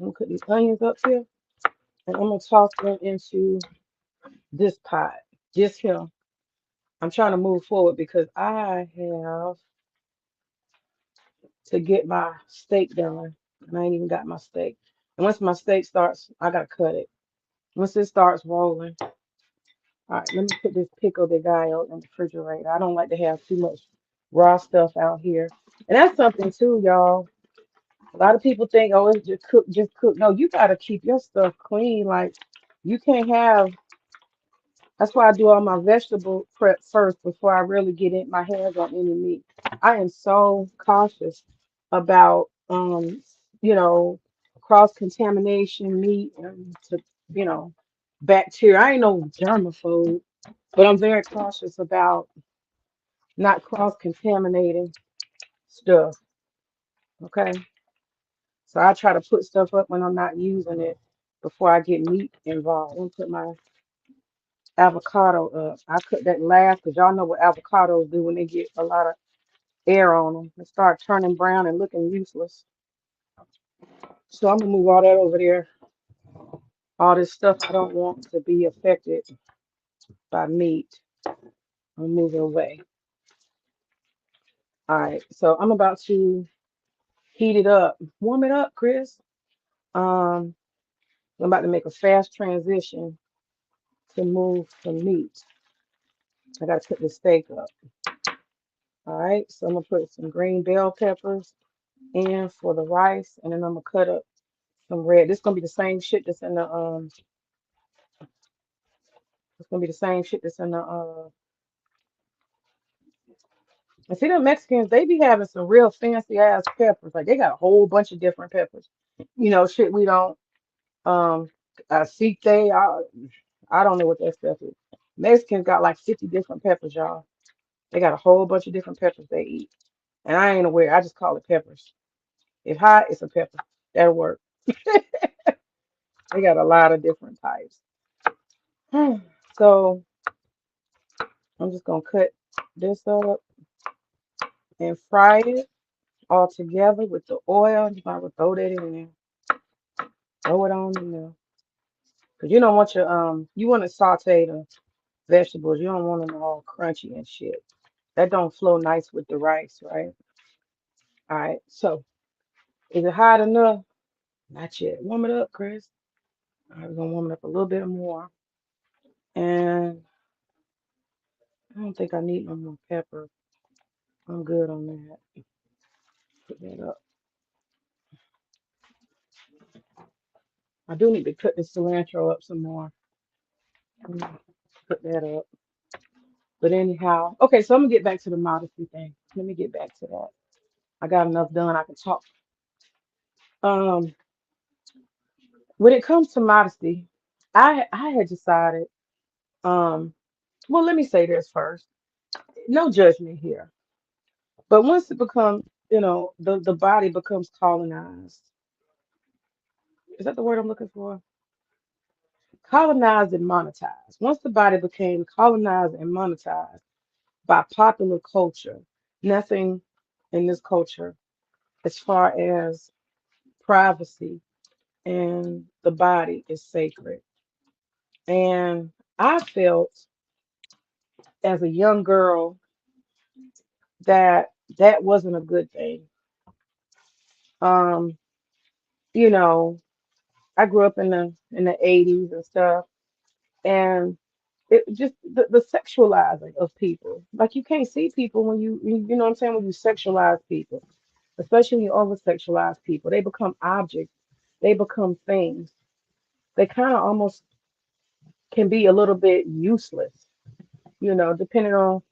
S1: I'm gonna cut these onions up here, and I'm gonna toss them into this pot. Just here. I'm trying to move forward because I have to get my steak done. And I ain't even got my steak. And once my steak starts, I gotta cut it. Once it starts rolling, all right, let me put this pickle de gallo in the refrigerator. I don't like to have too much raw stuff out here. And that's something too, y'all. A lot of people think, oh, it's just cook, just cook. No, you gotta keep your stuff clean. Like you can't have. That's why I do all my vegetable prep first before I really get in my hands on any meat. I am so cautious about you know, cross contamination meat and to you know, bacteria. I ain't no germaphobe, but I'm very cautious about not cross contaminating stuff. Okay. So I try to put stuff up when I'm not using it before I get meat involved. I'm put my avocado up. I cut that last because y'all know what avocados do when they get a lot of air on them. They start turning brown and looking useless. So I'm gonna move all that over there. All this stuff I don't want to be affected by meat. I'm moving away. All right. So I'm about to heat it up. Warm it up, Chris. Um, I'm about to make a fast transition to move some meat. I gotta cook the steak up. All right. So I'm gonna put some green bell peppers in for the rice, and then I'm gonna cut up some red. This gonna be the same shit that's in the It's gonna be the same shit that's in the and see the Mexicans, they be having some real fancy ass peppers. Like they got a whole bunch of different peppers. You know, shit we don't aceite, I don't know what that stuff is. Mexicans got like 50 different peppers, y'all. They got a whole bunch of different peppers they eat. And I ain't aware. I just call it peppers. If hot, it's a pepper. That'll work. They got a lot of different types. So I'm just gonna cut this up and fry it all together with the oil. Just gonna throw that in there. Throw it on in there. Cause you don't want your you want to saute the vegetables. You don't want them all crunchy and shit. That don't flow nice with the rice, right? All right. So is it hot enough? Not yet. Warm it up, Chris. All right, we're gonna warm it up a little bit more. And I don't think I need no more pepper. I'm good on that. Put that up. I do need to cut the cilantro up some more. Put that up. But anyhow, okay, so I'm gonna get back to the modesty thing. Let me get back to that. I got enough done. I can talk. Um, when it comes to modesty, I had decided. Um, well, let me say this first. No judgment here. But once it becomes, the body becomes colonized. Is that the word I'm looking for? Colonized and monetized. Once the body became colonized and monetized by popular culture, nothing in this culture as far as privacy and the body is sacred. And I felt as a young girl that that wasn't a good thing. Um, you know, I grew up in the 80s and stuff, and it just the sexualizing of people. Like you can't see people when you know what I'm saying, when you sexualize people, especially when you over sexualize people. They become objects, they become things. They kind of almost can be a little bit useless, depending on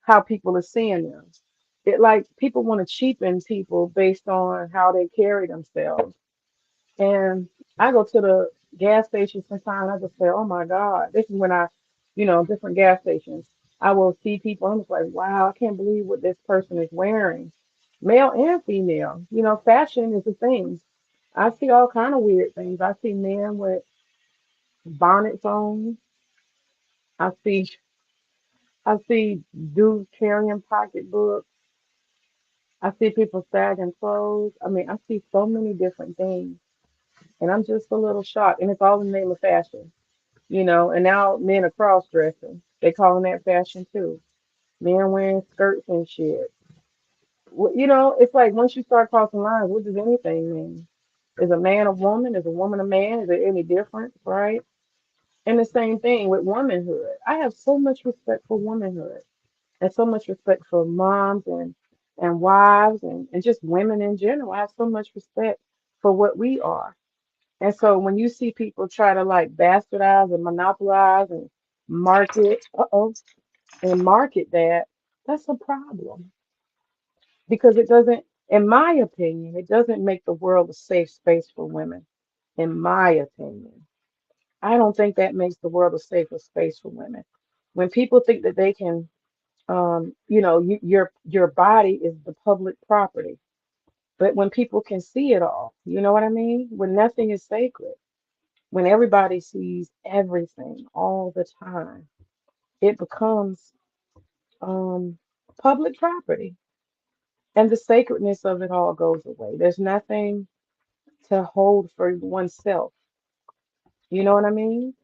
S1: how people are seeing them. It like people want to cheapen people based on how they carry themselves. And I go to the gas station sometimes. I just say, "Oh my God!" This is when different gas stations. I will see people. I'm just like, "Wow, I can't believe what this person is wearing." Male and female. Fashion is a thing. I see all kind of weird things. I see men with bonnets on. I see I see dudes carrying pocketbooks. I see people sagging clothes. I mean, I see so many different things, and I'm just a little shocked. And it's all in the name of fashion. And now men are cross dressing. They calling that fashion too. Men wearing skirts and shit. You know, it's like once you start crossing lines, what does anything mean? Is a man a woman? Is a woman a man? Is it any different, right? And the same thing with womanhood. I have so much respect for womanhood and so much respect for moms and wives and just women in general. I have so much respect for what we are. And so when you see people try to like bastardize and monopolize and market, and market that, that's a problem because it doesn't, in my opinion, it doesn't make the world a safe space for women. In my opinion, I don't think that makes the world a safer space for women. When people think that they can, your body is the public property, but when people can see it all, you know what I mean? When nothing is sacred, when everybody sees everything all the time, it becomes um, public property, and the sacredness of it all goes away. There's nothing to hold for oneself. You know what I mean?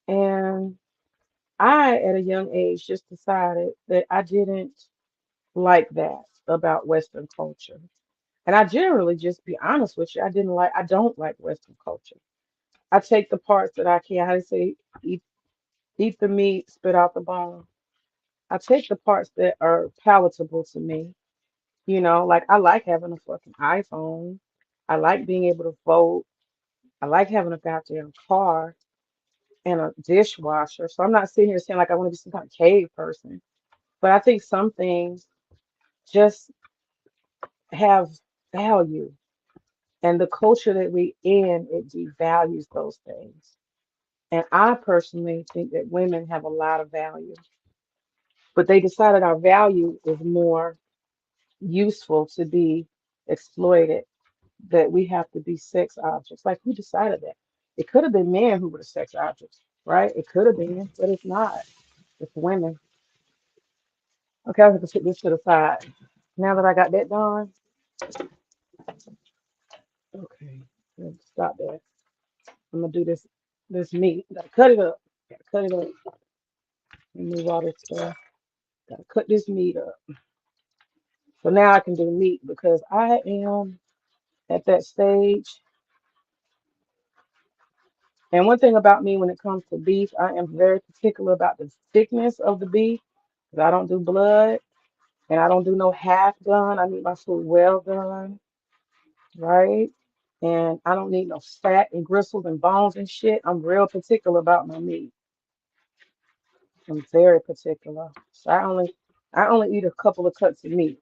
S1: And I, at a young age, just decided that I didn't like that about Western culture. And I generally, just be honest with you, I don't like Western culture. I take the parts that I can. How they say, eat, eat the meat, spit out the bone. I take the parts that are palatable to me. You know, like I like having a fucking iPhone. I like being able to vote. I like having a goddamn car and a dishwasher. So I'm not sitting here saying like I want to be some kind of cave person. But I think some things just have value. And the culture that we in, it devalues those things. And I personally think that women have a lot of value. But they decided our value is more useful to be exploited, that we have to be sex objects. Like who decided that? It could have been men who were the sex objects, right? It could have been, but it's not. It's women. Okay, I have to put this to the side. Now that I got that done, okay, let's stop that. I'm gonna do this meat. Gotta cut it up. Gotta cut it up. And move all this stuff. Gotta cut this meat up. So now I can do meat because I am at that stage. And one thing about me when it comes to beef, I am very particular about the thickness of the beef. 'Cause I don't do blood and I don't do no half done. I need my food well done, right? And I don't need no fat and gristles and bones and shit. I'm real particular about my meat. I'm very particular. So I only eat a couple of cuts of meat.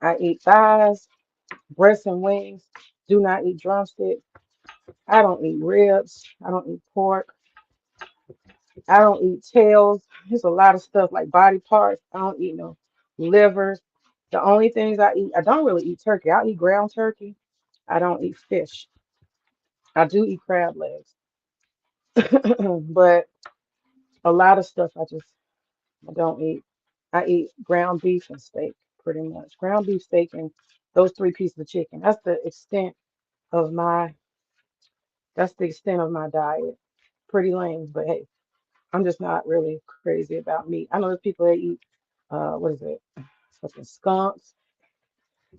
S1: I eat thighs, breasts and wings. Do not eat drumstick. I don't eat ribs. I don't eat pork. I don't eat tails. There's a lot of stuff like body parts. I don't eat no livers. The only things I eat, I don't really eat turkey. I eat ground turkey. I don't eat fish. I do eat crab legs. But a lot of stuff I don't eat. I eat ground beef and steak pretty much. Ground beef, steak, and those three pieces of chicken. Of my that's the extent of my diet. Pretty lame, but hey, I'm just not really crazy about meat. I know there's people that eat what is it? Fucking skunks,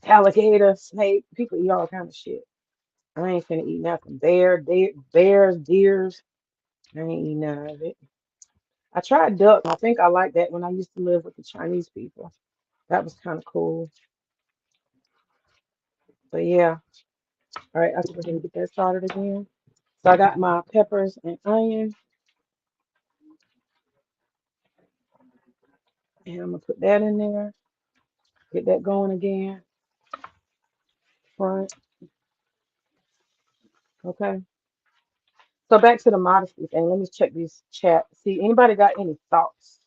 S1: alligator, snake. People eat all kind of shit. I ain't finna eat nothing. Bears, deers. I ain't eat none of it. I tried duck. I think I liked that when I used to live with the Chinese people. That was kind of cool. But yeah, all right, I think we're gonna get that started again. So I got my peppers and onion, and I'm gonna put that in there. Get that going again. Front. Okay. So back to the modesty thing. Let me check these chat. See, anybody got any thoughts?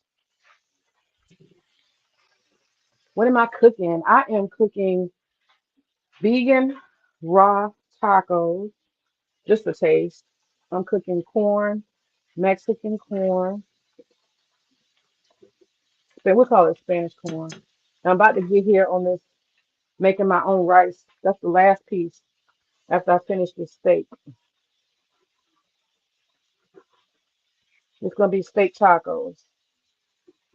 S1: What am I cooking? I am cooking vegan raw tacos, just a taste. I'm cooking corn, Mexican corn. We call it Spanish corn. I'm about to get here on this making my own rice. That's the last piece after I finish this steak. It's gonna be steak tacos.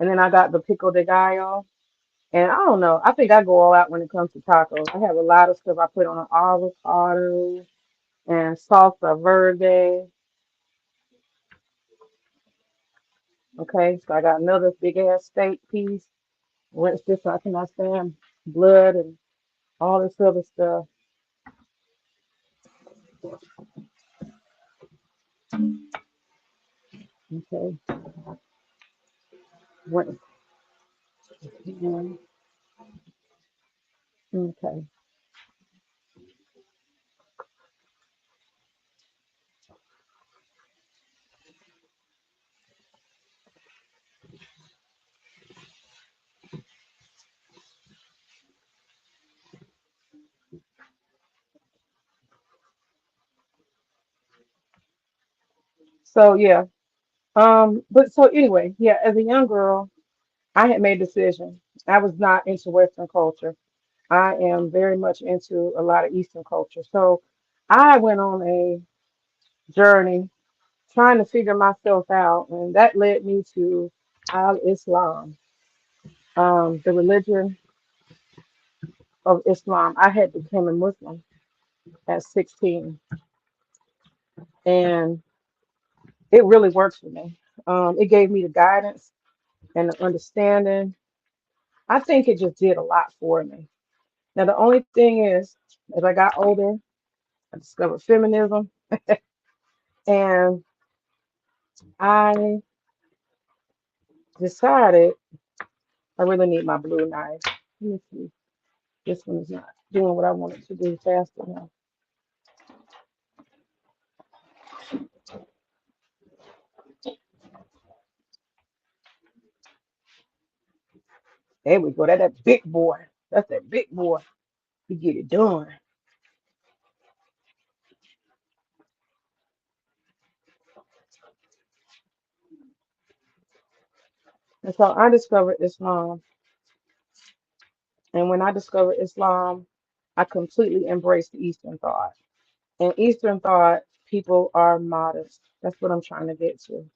S1: And then I got the pico de gallo. And I don't know. I think I go all out when it comes to tacos. I have a lot of stuff I put on an avocado and salsa verde. Okay, so I got another big ass steak piece. Rinse this so I cannot stand blood and all this other stuff. Okay, rinse. Okay. So yeah. But so anyway, yeah, as a young girl, I had made a decision. I was not into Western culture. I am very much into a lot of Eastern culture. So I went on a journey trying to figure myself out, and that led me to Al Islam, the religion of Islam. I had become a Muslim at 16, and it really worked for me. It gave me the guidance and the understanding. I think it just did a lot for me. Now, the only thing is, as I got older, I discovered feminism, and I decided I really need my blue knife. Let me see. This one is not doing what I want it to do fast enough. There we go. That big boy. That's that big boy. You get it done. And so I discovered Islam. And when I discovered Islam, I completely embraced Eastern thought. In Eastern thought, people are modest. That's what I'm trying to get to.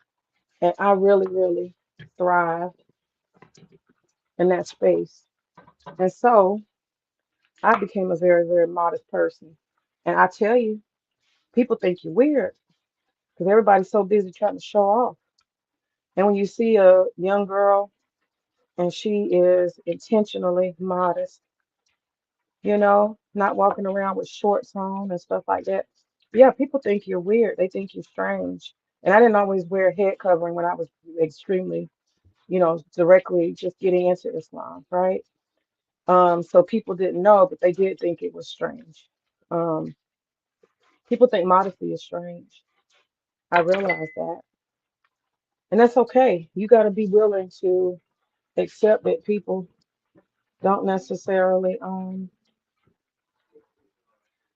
S1: And I really, really thrived in that space. And so I became a very, very modest person. And I tell you, people think you're weird because everybody's so busy trying to show off. And when you see a young girl and she is intentionally modest, not walking around with shorts on and stuff like that, yeah, people think you're weird. They think you're strange. And I didn't always wear a head covering when I was extremely, directly just getting into Islam, right? So people didn't know, but they did think it was strange. Um, People think modesty is strange. I realize that. And that's okay. You got to be willing to accept that don't necessarily, um,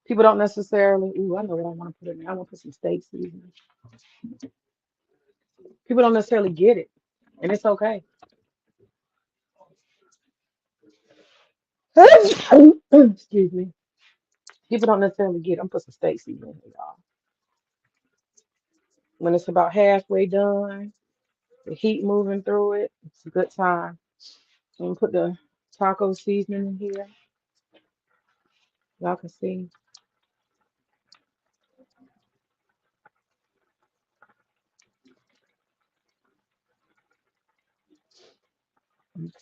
S1: people don't necessarily, ooh, I know what I want to put in there. I want to put some steak seasoning. People don't necessarily get it, and it's okay. Excuse me. People don't necessarily get it. I'm put some steak seasoning in, y'all. When it's about halfway done, the heat moving through it, it's a good time. I'm gonna put the taco seasoning in here. Y'all can see.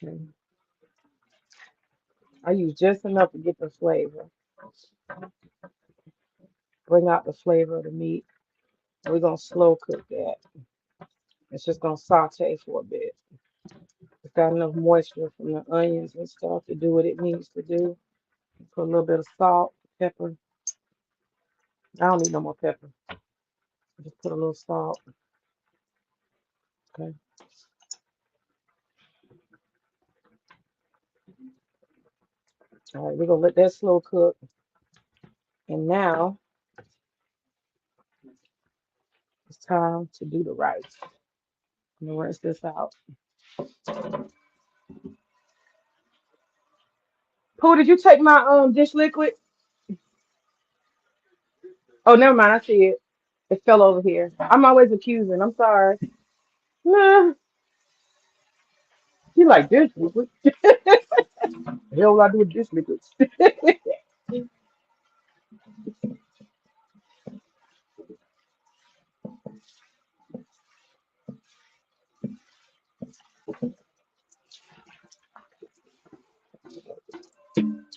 S1: Okay. I use just enough to get the flavor, bring out the flavor of the meat. And we're gonna slow cook that. It's just gonna saute for a bit. It's got enough moisture from the onions and stuff to do what it needs to do. Put a little bit of salt, pepper. I don't need no more pepper. Just put a little salt. Okay. All right, we're gonna let that slow cook. And now it's time to do the rice. I'm gonna rinse this out. Pooh, did you take my dish liquid? Oh, never mind. I see it. It fell over here. I'm always accusing. I'm sorry. Nah. She like this liquid. The hell I do with this liquid?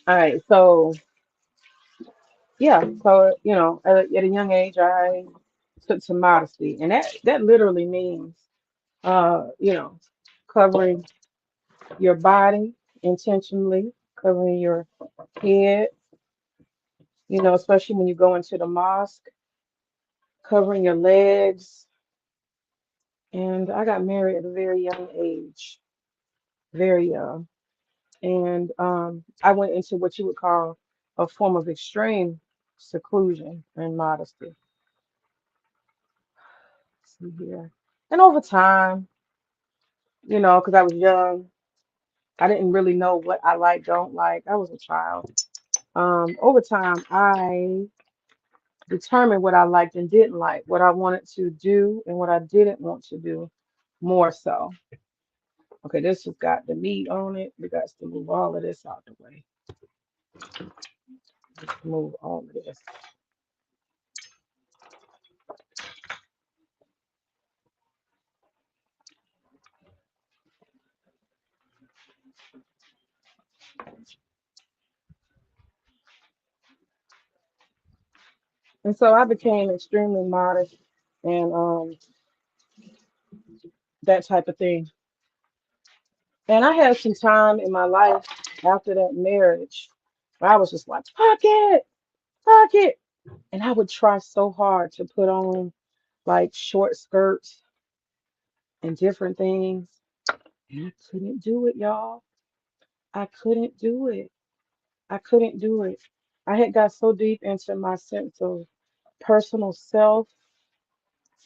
S1: All right, so yeah, so at a young age, I took to modesty, and that literally means, covering your body intentionally, covering your head, especially when you go into the mosque, covering your legs. And I got married at a very young age, very young. And I went into what you would call a form of extreme seclusion and modesty. See here. And over time, because I was young, I didn't really know what I like, don't like. I was a child. Over time, I determined what I liked and didn't like, what I wanted to do and what I didn't want to do more so. Okay, this has got the meat on it. We got to move all of this out the way. Move all of this. And so I became extremely modest and that type of thing. And I had some time in my life after that marriage where I was just like, fuck it. And I would try so hard to put on like short skirts and different things. And I couldn't do it, y'all. I couldn't do it. I couldn't do it. I had got so deep into my sense of personal self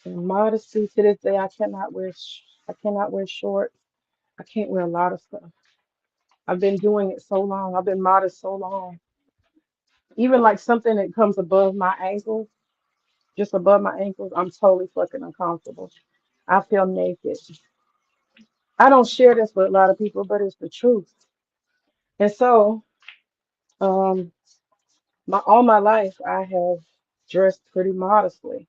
S1: and modesty. To this day, I cannot wear shorts. I can't wear a lot of stuff. I've been doing it so long. I've been modest so long. Even like something that comes above my ankles, just above my ankles, I'm totally fucking uncomfortable. I feel naked. I don't share this with a lot of people, but it's the truth. And so, um, all my life, I have dressed pretty modestly.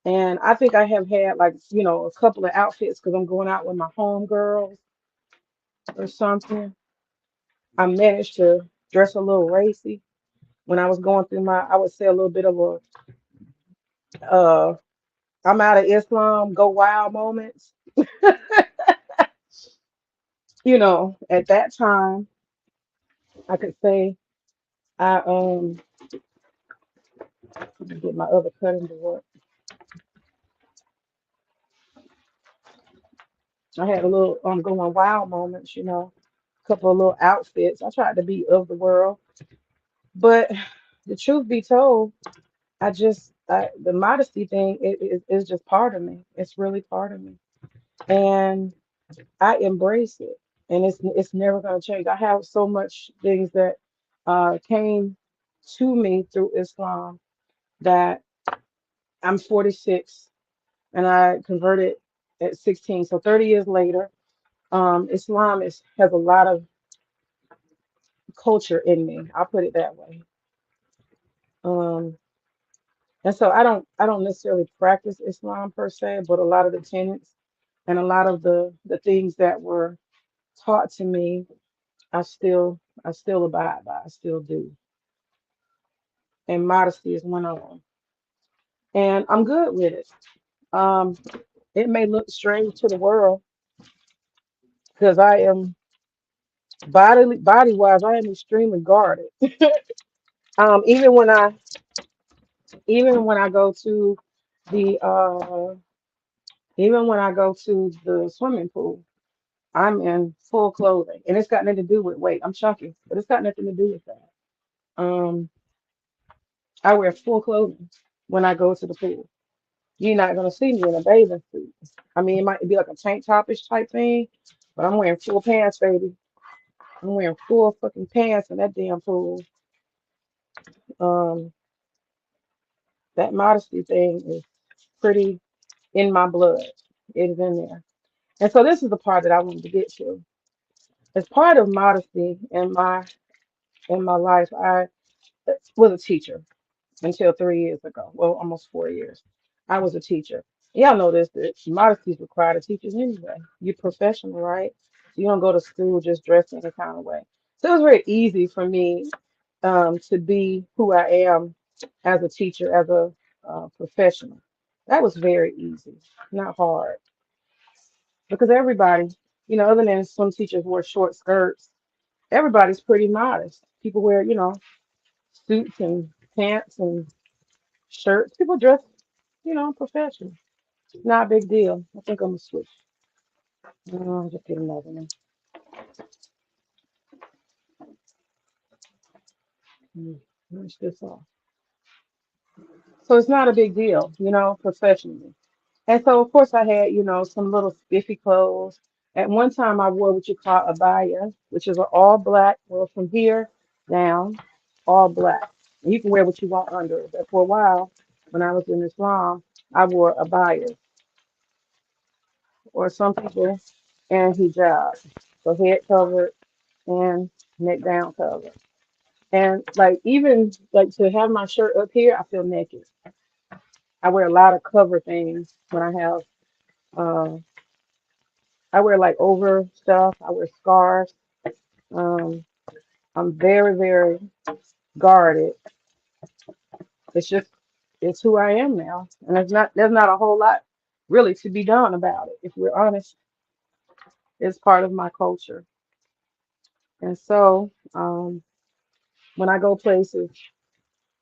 S1: And I think I have had like, a couple of outfits because I'm going out with my homegirls or something. I managed to dress a little racy when I was going through I would say a little bit of uh, I'm out of Islam, go wild moments. At that time, I could say I let me get my other cutting board. I had a little going wild moments, a couple of little outfits. I tried to be of the world, but the truth be told, the modesty thing is just part of me. It's really part of me, and I embrace it, and it's never gonna change. I have so much things that came to me through Islam that I'm 46, and I converted at 16. So 30 years later, Islam has a lot of culture in me. I'll put it that way. Um, and so I don't necessarily practice Islam per se, but a lot of the tenets and a lot of the things that were taught to me, I still abide by. I still do. And modesty is one of them. And I'm good with it. Um, it may look strange to the world because I am body wise, I am extremely guarded. Um, even when I even when I go to the even when I go to the swimming pool, I'm in full clothing, and it's got nothing to do with weight. I'm chunky, but it's got nothing to do with that. Um, I wear full clothing when I go to the pool. You're not gonna see me in a bathing suit. I mean, it might be like a tank topish type thing, but I'm wearing full pants, baby. I'm wearing full fucking pants in that damn pool. Um, that modesty thing is pretty in my blood. It is in there. And so this is the part that I wanted to get to. As part of modesty in my life, I was a teacher until 3 years ago. Well, almost 4 years. I was a teacher. Y'all know this, that modesty is required of teachers anyway. You're professional, right? You don't go to school just dressed any kind of way. So it was very easy for me to be who I am as a teacher, as a professional. That was very easy, not hard, because everybody, other than some teachers wear short skirts, everybody's pretty modest. People wear, suits and pants and shirts. People dress, professional. Not a big deal. I think I'm gonna switch. I'll just get another one. Finish this off. So it's not a big deal, professionally. And so, of course, I had, some little spiffy clothes. At one time, I wore what you call a abaya, which is an all black, well, from here down, all black. And you can wear what you want under it. But for a while, when I was in Islam, I wore a abaya, or some people, and hijab. So head covered and neck down covered. And like even like to have my shirt up here, I feel naked. I wear a lot of cover things when I have. Uh, I wear like over stuff. I wear scarves. Um, I'm very, very guarded. It's just it's who I am now, and there's not a whole lot really to be done about it. If we're honest, it's part of my culture. And so when I go places,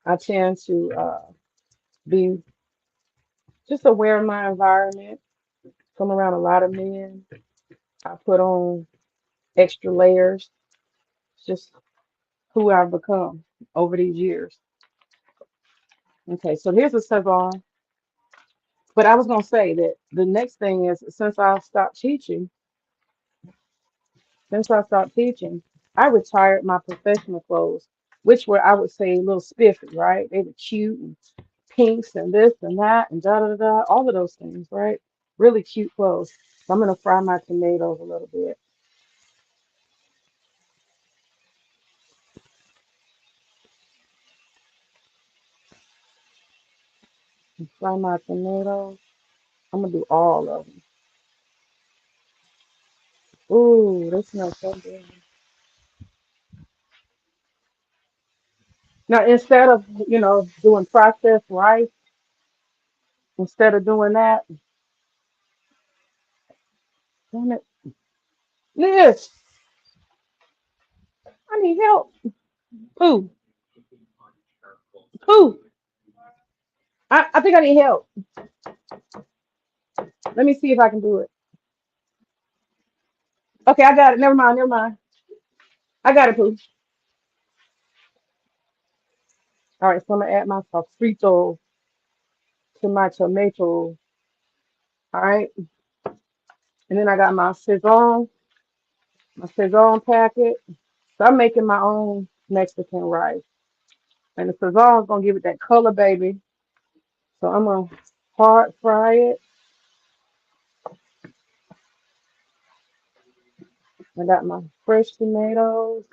S1: I tend to be just aware of my environment. Come around a lot of men. I put on extra layers. It's just who I've become over these years. Okay, so here's a sarong. But I was gonna say that the next thing is since I stopped teaching, I retired my professional clothes, which were I would say a little spiffy, right? They were cute and pinks and this and that and da da da da, all of those things, right? Really cute clothes. So I'm gonna fry my tomatoes a little bit. Fry my tomatoes. I'm gonna do all of them. Ooh, this smells so good. Now instead of doing processed rice, instead of doing that, damn it, Liz, I need help. Pooh, Pooh, I think I need help. Let me see if I can do it. Okay, I got it. Never mind, never mind. I got it, Pooh. All right, so I'm gonna add my sofrito to my tomato. All right, and then I got my sazon packet. So I'm making my own Mexican rice, and the sazon is gonna give it that color, baby. So I'm gonna hard fry it. I got my fresh tomatoes,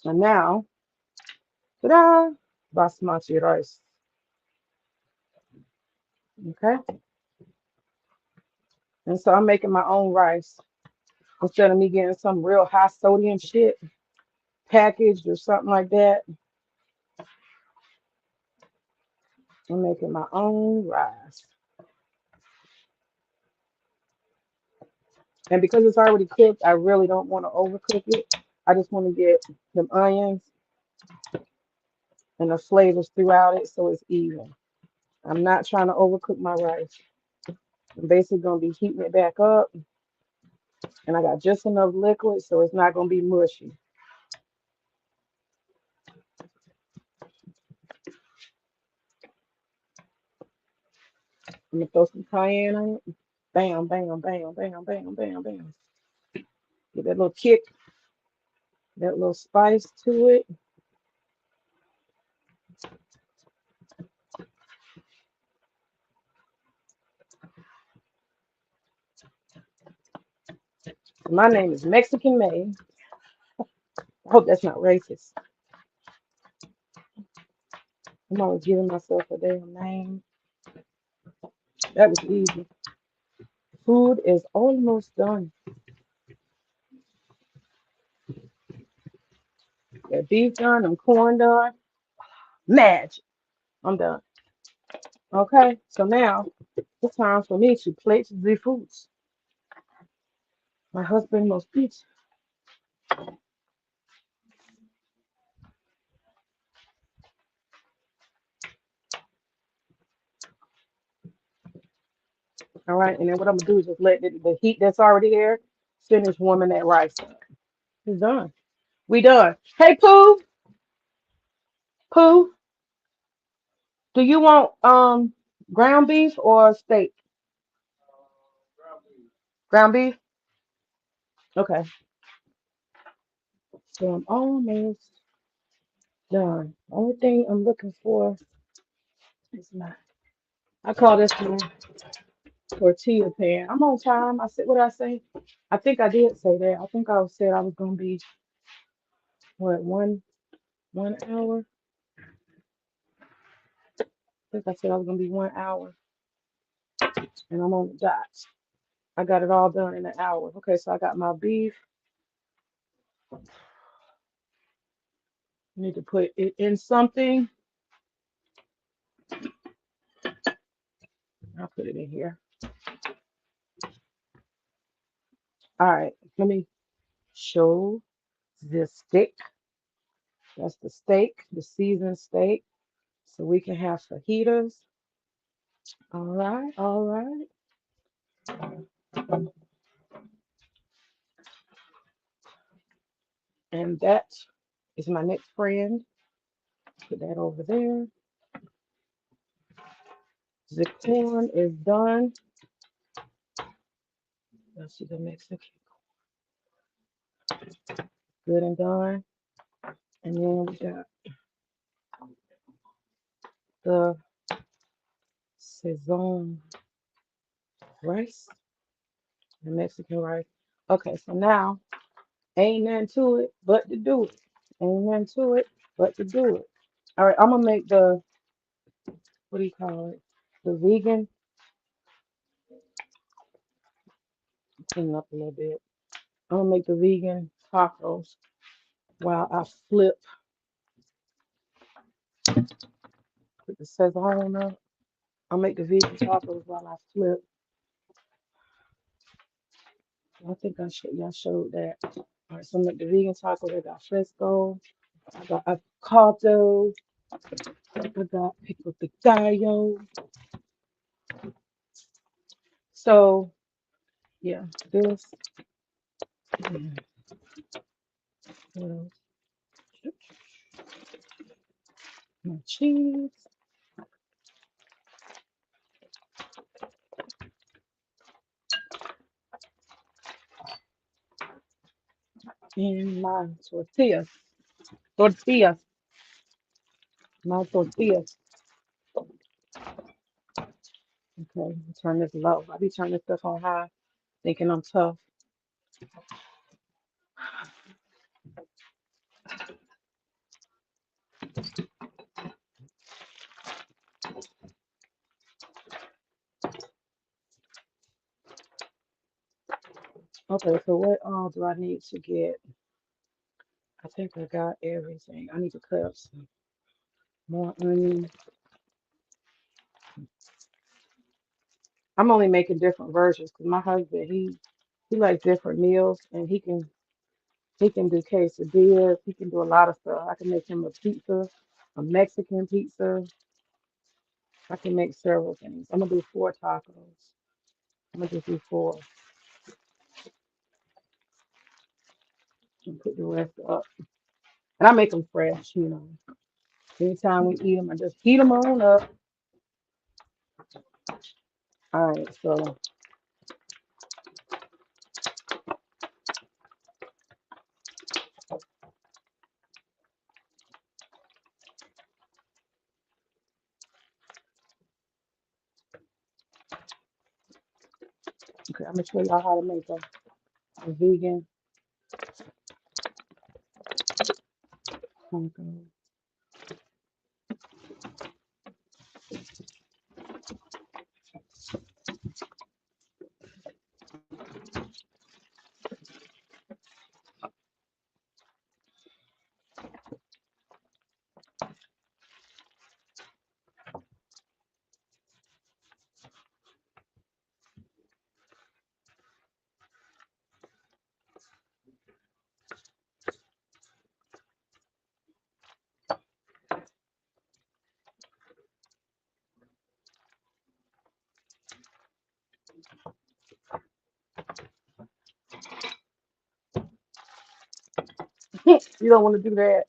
S1: and now, ta-da, basmati rice. Okay, and so I'm making my own rice instead of me getting some real high sodium shit packaged or something like that. I'm making my own rice. And because it's already cooked, I really don't want to overcook it. I just want to get the onions and the flavors throughout it so it's even. I'm not trying to overcook my rice. I'm basically going to be heating it back up, and I got just enough liquid so it's not going to be mushy. I'm going to throw some cayenne on it. Bam, bam, bam, bam, bam, bam, bam. Get that little kick, that little spice to it. My name is Mexican May. I hope that's not racist. I'm always giving myself a damn name. That was easy. Food is almost done. That beef done, I'm corn done. Magic. I'm done. Okay, so now it's time for me to plate the foods. My husband must eat. All right, and then what I'm gonna do is just let the heat that's already there finish warming that rice up. It's done. We done. Hey Pooh, Pooh, do you want ground beef or steak? Ground beef? Okay. So I'm almost done. Only thing I'm looking for is my I call this my tortilla pan. I'm on time. I said what I say. I think I did say that. I think I said I was gonna be what 1 hour. I think I said I was gonna be 1 hour, and I'm on the dot. I got it all done in an hour. Okay, so I got my beef. Need to put it in something. I'll put it in here. All right, let me show the steak. That's the steak, the seasoned steak. So we can have fajitas. All right, all right. And that is my next friend. Put that over there. The corn is done. Let's see the Mexican. Good and done. And then we got the Sazon rice, the Mexican rice. Okay, so now ain't nothing to it but to do it. Ain't nothing to it but to do it. All right, I'm gonna make the what do you call it? The vegan. Clean up a little bit. I'm gonna make the vegan tacos while I flip. Put the Sazon up. I'll make the vegan tacos while I flip. I think y'all showed that. All right, so I make the vegan tacos. I got fresco. I got avocado. I got pico de gallo. So yeah, this. And what else? My cheese and my tortillas. Tortillas. My tortillas. Okay, turn this low. I be turning this stuff on high, thinking I'm tough. Okay, so what all do I need to get? I think I got everything. I need to cut up some more onions. I'm only making different versions because my husband he likes different meals and he can do quesadillas. He can do a lot of stuff. I can make him a pizza, a Mexican pizza. I can make several things. I'm gonna do 4 tacos. I'm gonna just do four and put the rest up. And I make them fresh, you know. Anytime we eat them, I just heat them on up. All right, so okay, I'm gonna show y'all how to make them. vegan taco. You don't want to do that.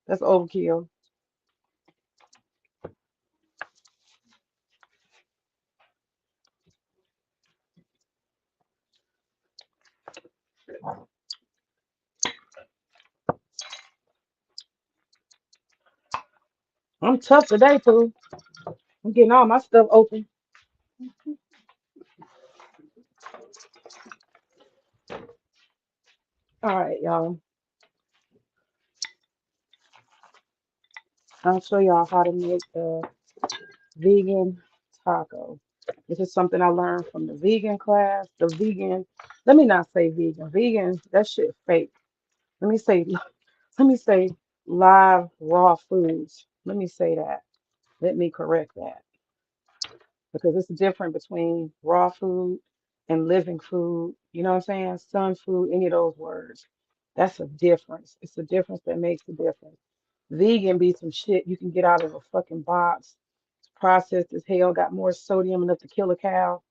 S1: That's overkill. I'm tough today, too. I'm getting all my stuff open. All right, y'all. I'll show y'all how to make the vegan taco. This is something I learned from the vegan class. The vegan, let me not say vegan. Vegan, that shit fake. Let me say, let me say live raw foods. Let me say that. Let me correct that because it's different between raw food and living food. You know what I'm saying? Sun food, any of those words. That's a difference. It's a difference that makes a difference. Vegan be some shit you can get out of a fucking box. Processed as hell, got more sodium enough to kill a cow.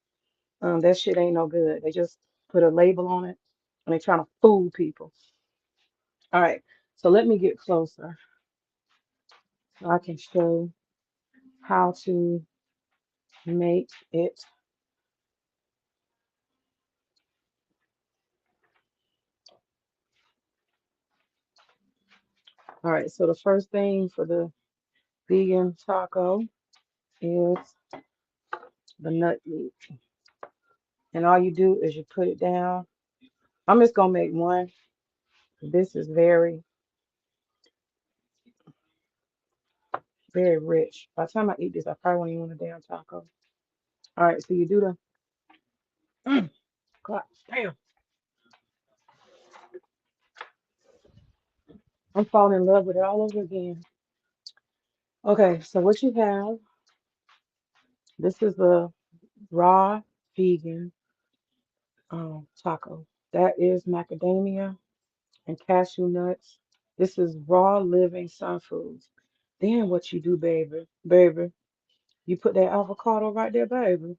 S1: That shit ain't no good. They just put a label on it and they trying to fool people. All right, so let me get closer so I can show how to make it. All right, so the first thing for the vegan taco is the nut meat. And all you do is you put it down. I'm just gonna make one. This is very, very rich. By the time I eat this, I probably won't even want a damn taco. All right, so you do the, God damn, I'm falling in love with it all over again. Okay, so what you have, this is a raw vegan taco. That is macadamia and cashew nuts. This is raw living sun foods. Then what you do, baby, you put that avocado right there, baby.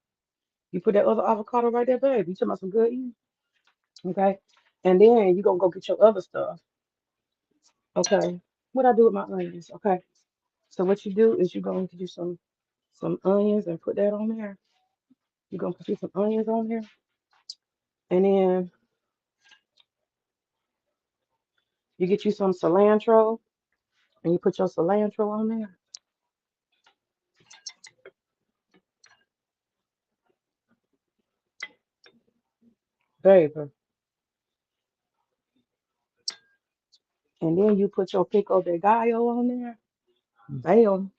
S1: You put that other avocado right there, baby. You talking about some good eating, okay? And then you gonna go get your other stuff, okay? What I do with my onions, okay? So what you do is you gonna get you some onions and put that on there. You're gonna put you some onions on there, and then you get you some cilantro, and you put your cilantro on there, baby. And then you put your pico de gallo on there. Bam.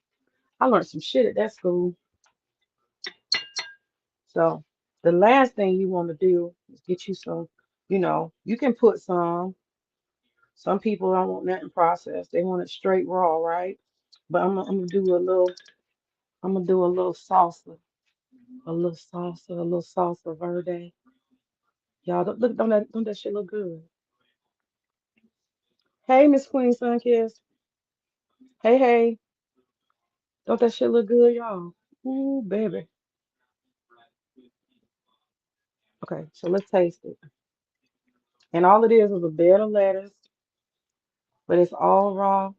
S1: I learned some shit at that school. So the last thing you want to do is get you some, you can put some people don't want nothing processed. They want it straight raw, right? But I'm gonna do a little, I'm gonna do a little salsa verde. Y'all don't that shit look good? Hey, Miss Queen Sunkiss. Hey, hey, don't that shit look good, y'all? Ooh, baby. Okay, so let's taste it. And all it is a bed of lettuce, but it's all raw.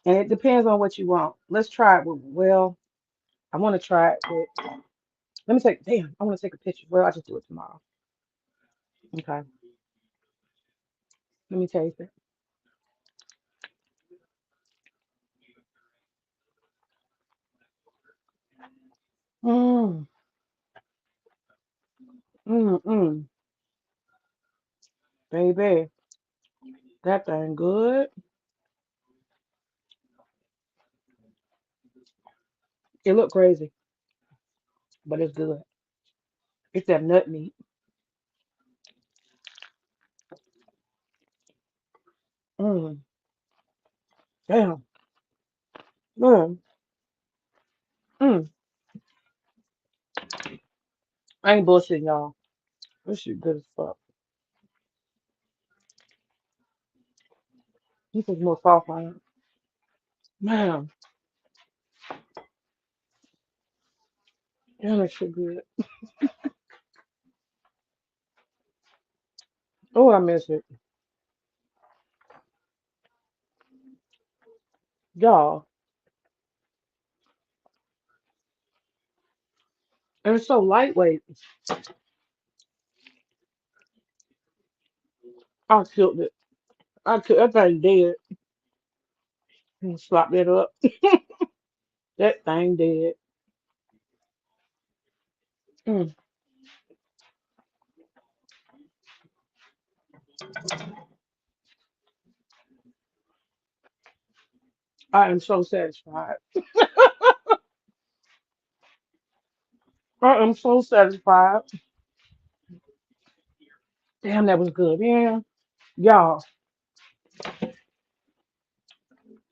S1: And it depends on what you want. Let's try it with, well, I want to try it with, let me take, damn, I want to take a picture. Well, I'll just do it tomorrow. Okay, let me taste it. Mmm, mmm, mmm. Baby, that thing good. It look crazy, but it's good. It's that nut meat. Mm, damn. Mm, mm. I ain't bullshitting y'all. This shit good as fuck. This is more soft on it. Man, damn, that shit good. Oh, I miss it. Y'all. And it's so lightweight. I killed it. I killed that thing dead. And slop that up. That thing dead. Mm. I am so satisfied. I am so satisfied. Damn, that was good. Yeah. Y'all,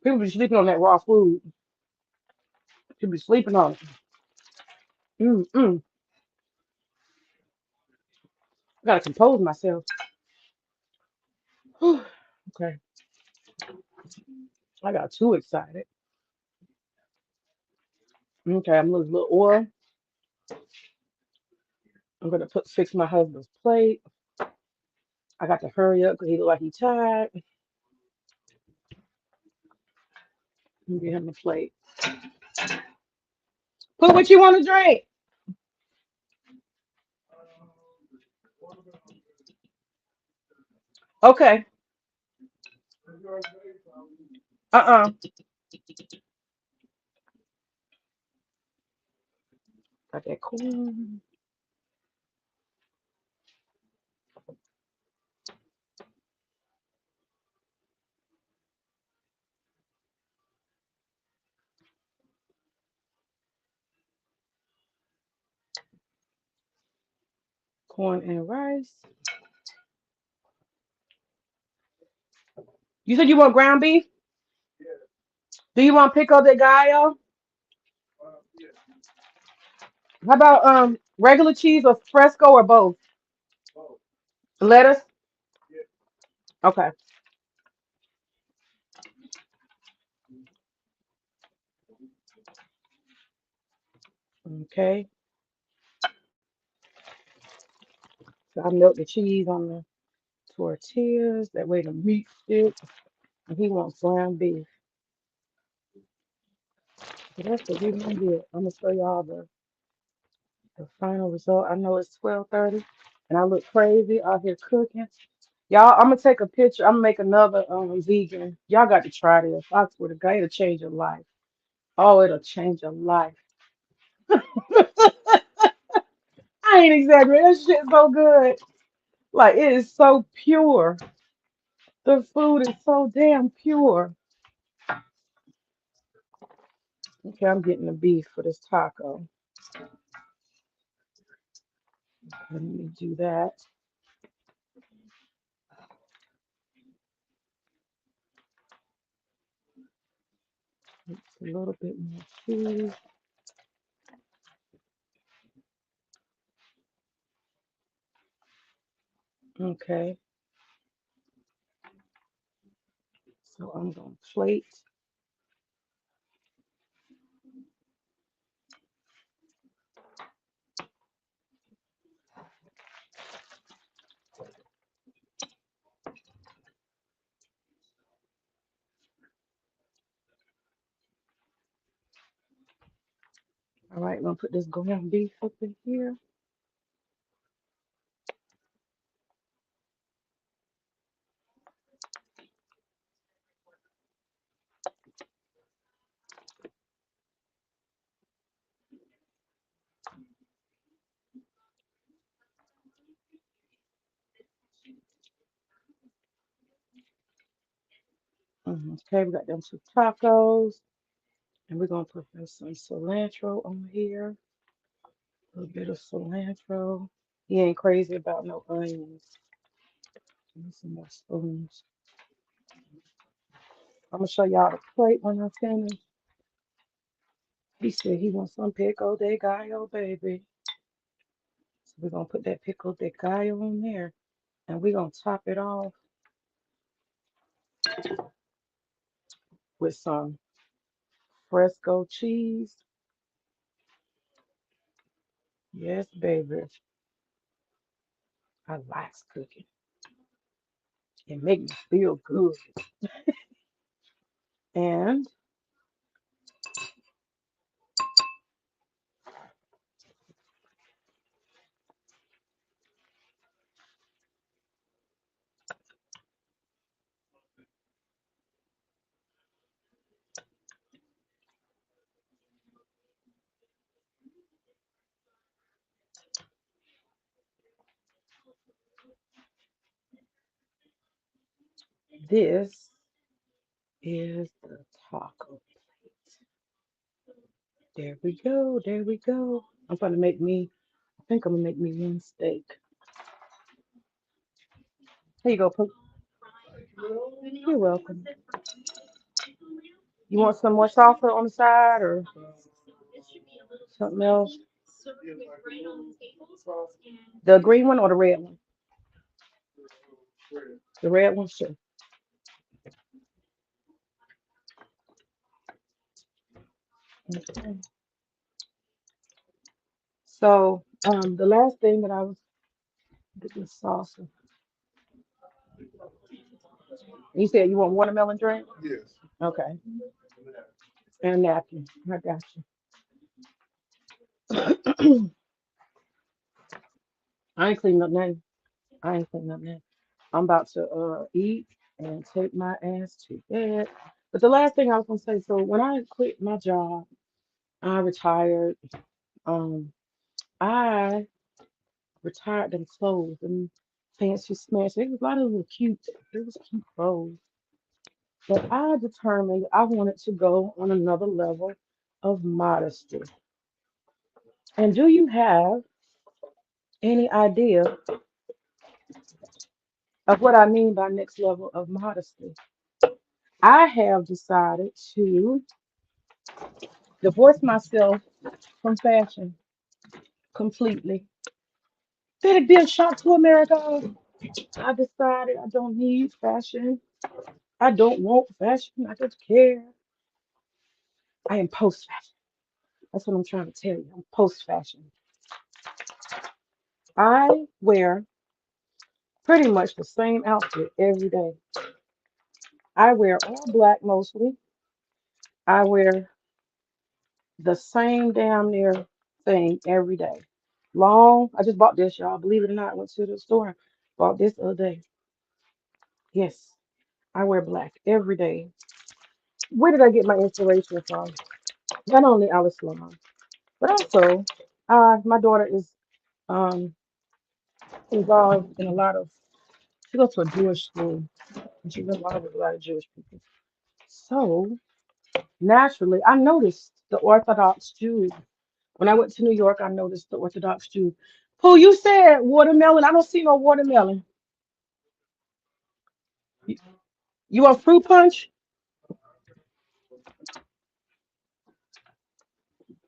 S1: people be sleeping on that raw food. People be sleeping on it. Mm. I gotta compose myself. Whew. Okay. I got too excited. Okay, I'm gonna little oil. I'm gonna fix my husband's plate. I got to hurry up because he look like he tired. Get him a plate. Put what you want to drink. Okay. Uh-uh. Got that corn and rice. You said you want ground beef? Do you want pico de gallo? How about regular cheese or fresco or both? Lettuce? Okay. Okay. So I melt the cheese on the tortillas. That way the meat sticks. And he wants ground beef. So that's what we're gonna get. I'm gonna show y'all the final result. I know it's 12:30 and I look crazy out here cooking. Y'all, I'm gonna take a picture. I'm gonna make another vegan. Y'all got to try this. I swear to God, it'll change your life. Oh, it'll change your life. I ain't exaggerating. That shit's so good. Like it is so pure. The food is so damn pure. Okay, I'm getting the beef for this taco. Let me do that. It's a little bit more cheese. Okay, so I'm gonna plate. All right, I'm gonna put this ground beef up in here. Okay, we got them two tacos. And we're gonna put some cilantro on here. A little bit of cilantro. He ain't crazy about no onions. Give me some more spoons. I'm gonna show y'all the plate when I finish. He said he wants some pico de gallo, baby. So we're gonna put that pico de gallo in there, and we're gonna top it off with some fresco cheese. Yes, baby. I like cooking. It makes me feel good. And this is the taco. There we go. There we go. I'm gonna make me. I think I'm gonna make me one steak. Here you go, Pooh. You're welcome. You want some more salsa on the side or something else? The green one or the red one? The red one, sure. Okay. So, the last thing that I was get this salsa. You said you want watermelon drink? Okay. And a napkin. I got you. I ain't cleaning up nothing. I ain't cleaning up nothing. I'm about to eat and take my ass to bed. But the last thing I was gonna say, so when I quit my job, I retired. Um, I retired them clothes and fancy smash. It was a lot of little cute. It was cute clothes. But I determined I wanted to go on another level of modesty. And do you have any idea of what I mean by next level of modesty? I have decided to divorce myself from fashion completely. Let it be a shock to America. I decided I don't need fashion. I don't want fashion. I just care. I am post fashion. That's what I'm trying to tell you. I'm post fashion. I wear pretty much the same outfit every day. I wear all black mostly. I wear the same damn near thing every day. Long, I just bought this, y'all. Believe it or not, I went to the store, bought this the other day. Yes, I wear black every day. Where did I get my inspiration from? Not only Alice Lamar, but also my daughter is um, involved in a lot of, she goes to a Jewish school, and she's involved with a lot of Jewish people. So naturally, I noticed the Orthodox Jews. When I went to New York, I noticed the Orthodox Jews. Who you said watermelon? I don't see no watermelon. You you want fruit punch?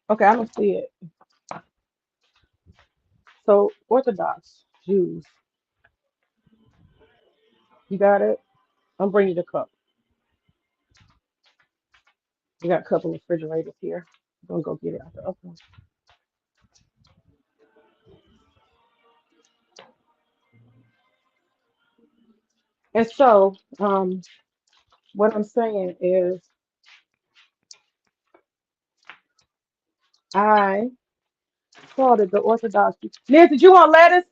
S1: Okay, I don't see it. So Orthodox Jews, you got it. I'm bringing you the cup. We got a couple of refrigerators here. I'm gonna go get it out the oven. And so, what I'm saying is, I saw that the Orthodox. Liz, did you want lettuce?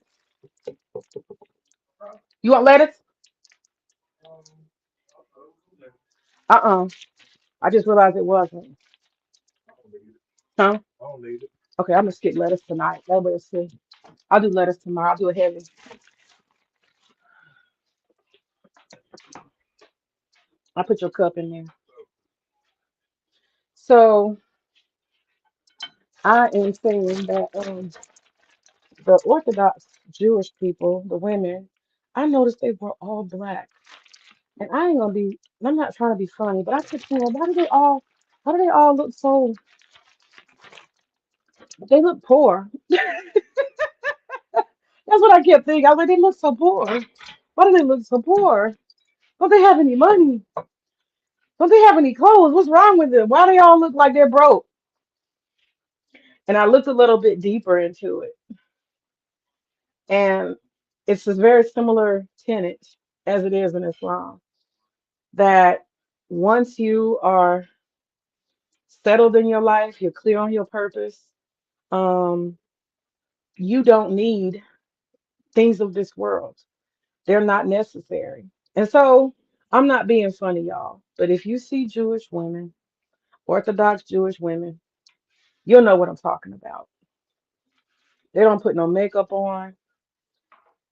S1: You want lettuce? Uh-uh. I just realized it wasn't. Huh? Okay, I'm gonna skip lettuce tonight. That way it's safe. I'll do lettuce tomorrow. I'll do it heavy. I put your cup in there. So I am saying that the Orthodox Jewish people, the women, I noticed they were all black. And I ain't gonna be, I'm not trying to be funny, but I kept saying, why do they all look so, they look poor. That's what I kept thinking. I was like, they look so poor. Why do they look so poor? Don't they have any money? Don't they have any clothes? What's wrong with them? Why do they all look like they're broke? And I looked a little bit deeper into it. And it's a very similar tenet as it is in Islam that once you are settled in your life, you're clear on your purpose, um, you don't need things of this world. They're not necessary. And so I'm not being funny, y'all, but if you see Jewish women, Orthodox Jewish women, you'll know what I'm talking about. They don't put no makeup on.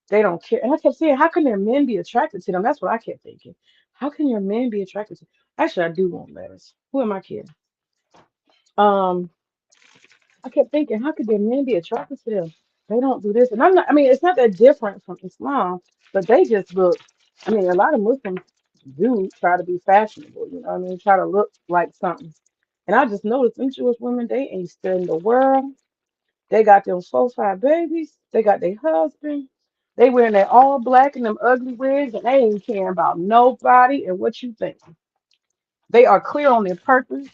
S1: They don't care. And I kept saying, how can their men be attracted to them? That's what I kept thinking. How can your men be attracted to? Actually, I do want letters. Who am I kidding? Um, I kept thinking, how could their men be attracted to them? They don't do this. And I'm not, I mean, it's not that different from Islam, but they just look, I mean, a lot of Muslims do try to be fashionable, you know what I mean? Try to look like something. And I just noticed them Jewish women, they ain't studying the world. They got them 4, 5 babies. They got their husband. They wearing that all black and them ugly wigs, and they ain't caring about nobody and what you think. They are clear on their purpose,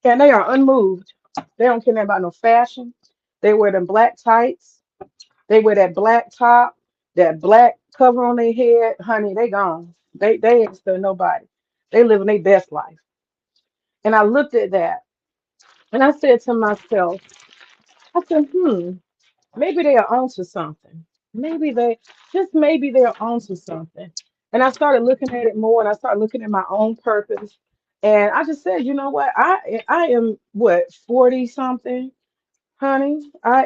S1: and they are unmoved. They don't care nothing about no fashion. They wear them black tights. They wear that black top, that black cover on their head. Honey, they gone. They ain't still nobody. They living their best life. And I looked at that, and I said to myself, I said, maybe they are onto something. Maybe they, just maybe they are onto something. And I started looking at it more, and I started looking at my own purpose. And I just said, you know what? I am what, 40 something, honey. I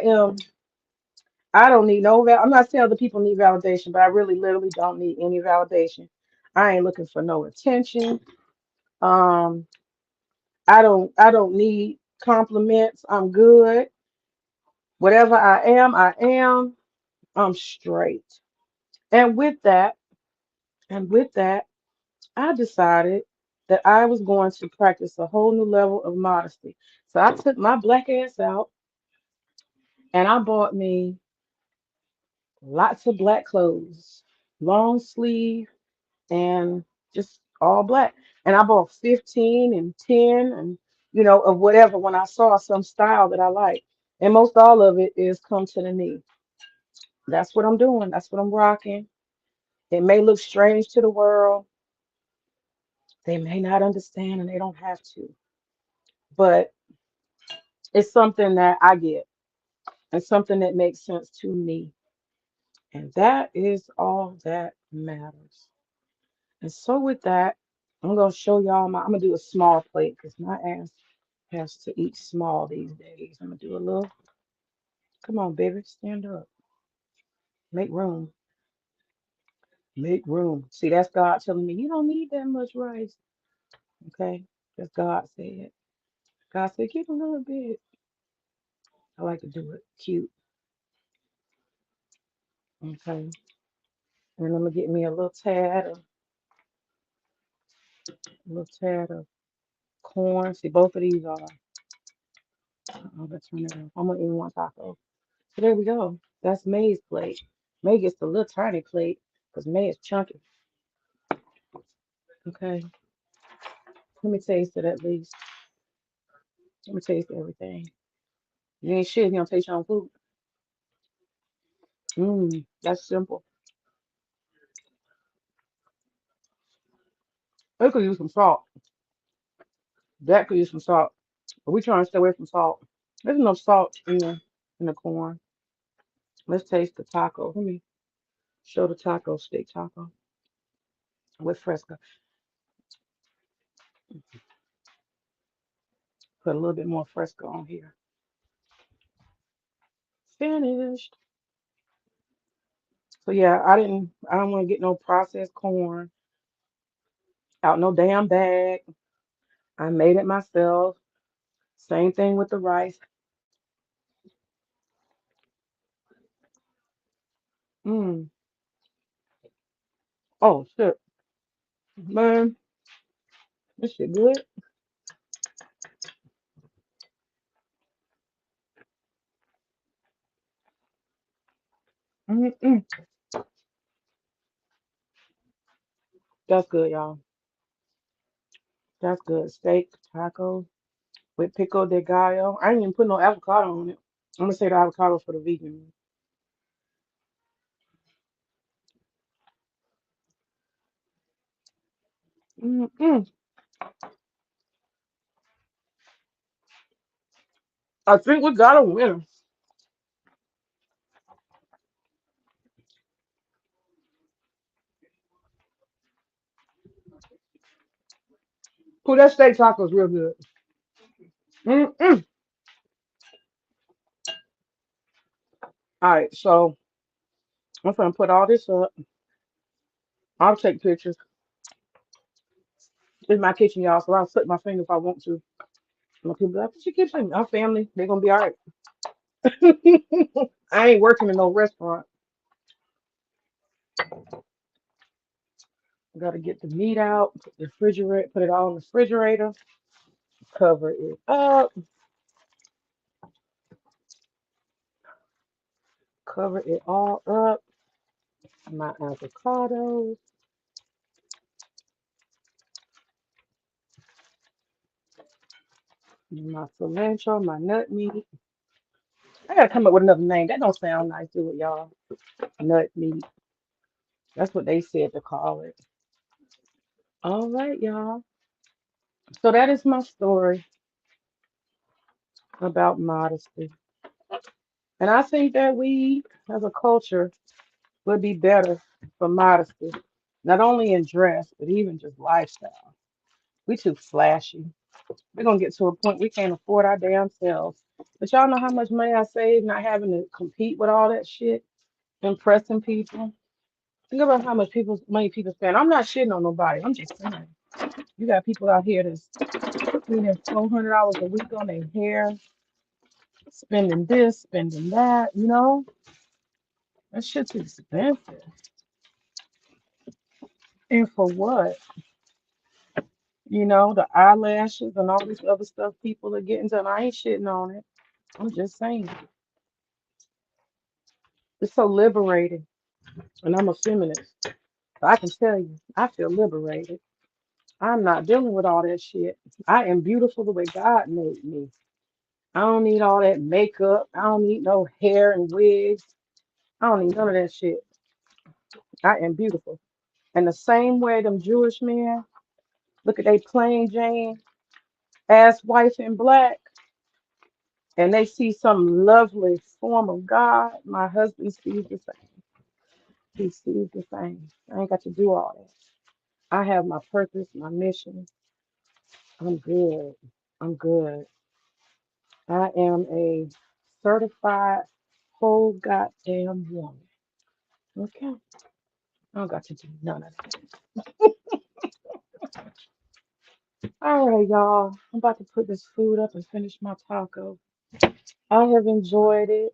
S1: don't need no I'm not saying other people need validation, but I really literally don't need any validation. I ain't looking for no attention. Um, I don't need compliments. I'm good. Whatever I am, I am. I'm straight. And with that, and with that, I decided that I was going to practice a whole new level of modesty. So I took my black ass out and I bought me lots of black clothes, long sleeve and just all black. And I bought 15 and 10 and of whatever when I saw some style that I like. And most all of it is come to the knee. That's what I'm doing. That's what I'm rocking. It may look strange to the world. They may not understand and they don't have to. But it's something that I get and something that makes sense to me. And that is all that matters. And so with that, I'm gonna show y'all I'm gonna do a small plate because my ass has to eat small these days. I'm gonna do a little, come on, baby, stand up. Make room. Make room. See, that's God telling me you don't need that much rice. Okay? That's God said. God said, keep a little bit. I like to do it cute. Okay. And I'm gonna get me a little tad of corn. See, both of these are. Oh, let's turn it off. I'm gonna eat one taco. So there we go. That's May's plate. May gets the little tiny plate because May is chunky. Okay. Let me taste it at least. Let me taste everything. You ain't shit. You don't taste your own food. That's simple. It could use some salt. That could use some salt. But we trying to stay away from salt. There's no salt in the corn. Let's taste the taco. Let me show the taco, steak taco with fresco. Put a little bit more fresco on here. Finished. So yeah, I don't want to get no processed corn. Out no damn bag. I made it myself. Same thing with the rice. Mm. Oh shit, man, this shit good. Mm-mm. That's good, y'all. That's good. Steak, taco with pico de gallo. I ain't even put no avocado on it. I'm gonna say the avocado for the vegan. Mm-mm. I think we got a winner. Ooh, that steak taco is real good. Mm-mm. All right, so I'm gonna put all this up. I'll take pictures. It's my kitchen, y'all, so I'll slip my finger if I want to. And people be like, "What you keep saying?" Our family, they're gonna be all right. I ain't working in no restaurant. Gotta get the meat out, put the refrigerator, put it all in the refrigerator, cover it up, cover it all up. My avocados, my cilantro, my nut meat. I gotta come up with another name. That don't sound nice, do it, y'all? Nut meat. That's what they said to call it. All right, y'all. So that is my story about modesty. And I think that we, as a culture, would be better for modesty, not only in dress, but even just lifestyle. We too flashy. We're gonna get to a point we can't afford our damn selves. But y'all know how much money I save not having to compete with all that shit, impressing people. Think about how much money people spend. I'm not shitting on nobody. I'm just saying. You got people out here that's spending $400 a week on their hair, spending this, spending that. That shit's expensive. And for what? The eyelashes and all this other stuff people are getting done. I ain't shitting on it. I'm just saying. It's so liberating. And I'm a feminist. So I can tell you, I feel liberated. I'm not dealing with all that shit. I am beautiful the way God made me. I don't need all that makeup. I don't need no hair and wigs. I don't need none of that shit. I am beautiful. And the same way them Jewish men look at they plain Jane ass wife in black and they see some lovely form of God, my husband sees the same. He sees the same. I ain't got to do all that. I have my purpose, my mission. I'm good. I'm good. I am a certified whole goddamn woman. Okay. I don't got to do none of that. All right, y'all. I'm about to put this food up and finish my taco. I have enjoyed it.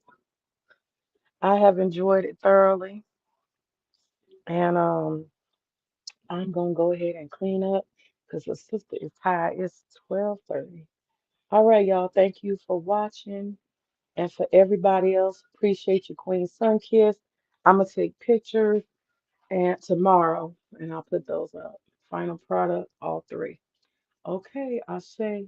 S1: I have enjoyed it thoroughly. And I'm gonna go ahead and clean up because the sister is tired. It's 12:30. All right, y'all. Thank you for watching. And for everybody else, appreciate your Queen Sun Kiss. I'm gonna take pictures and tomorrow and I'll put those up. Final product, all three. Okay, I say.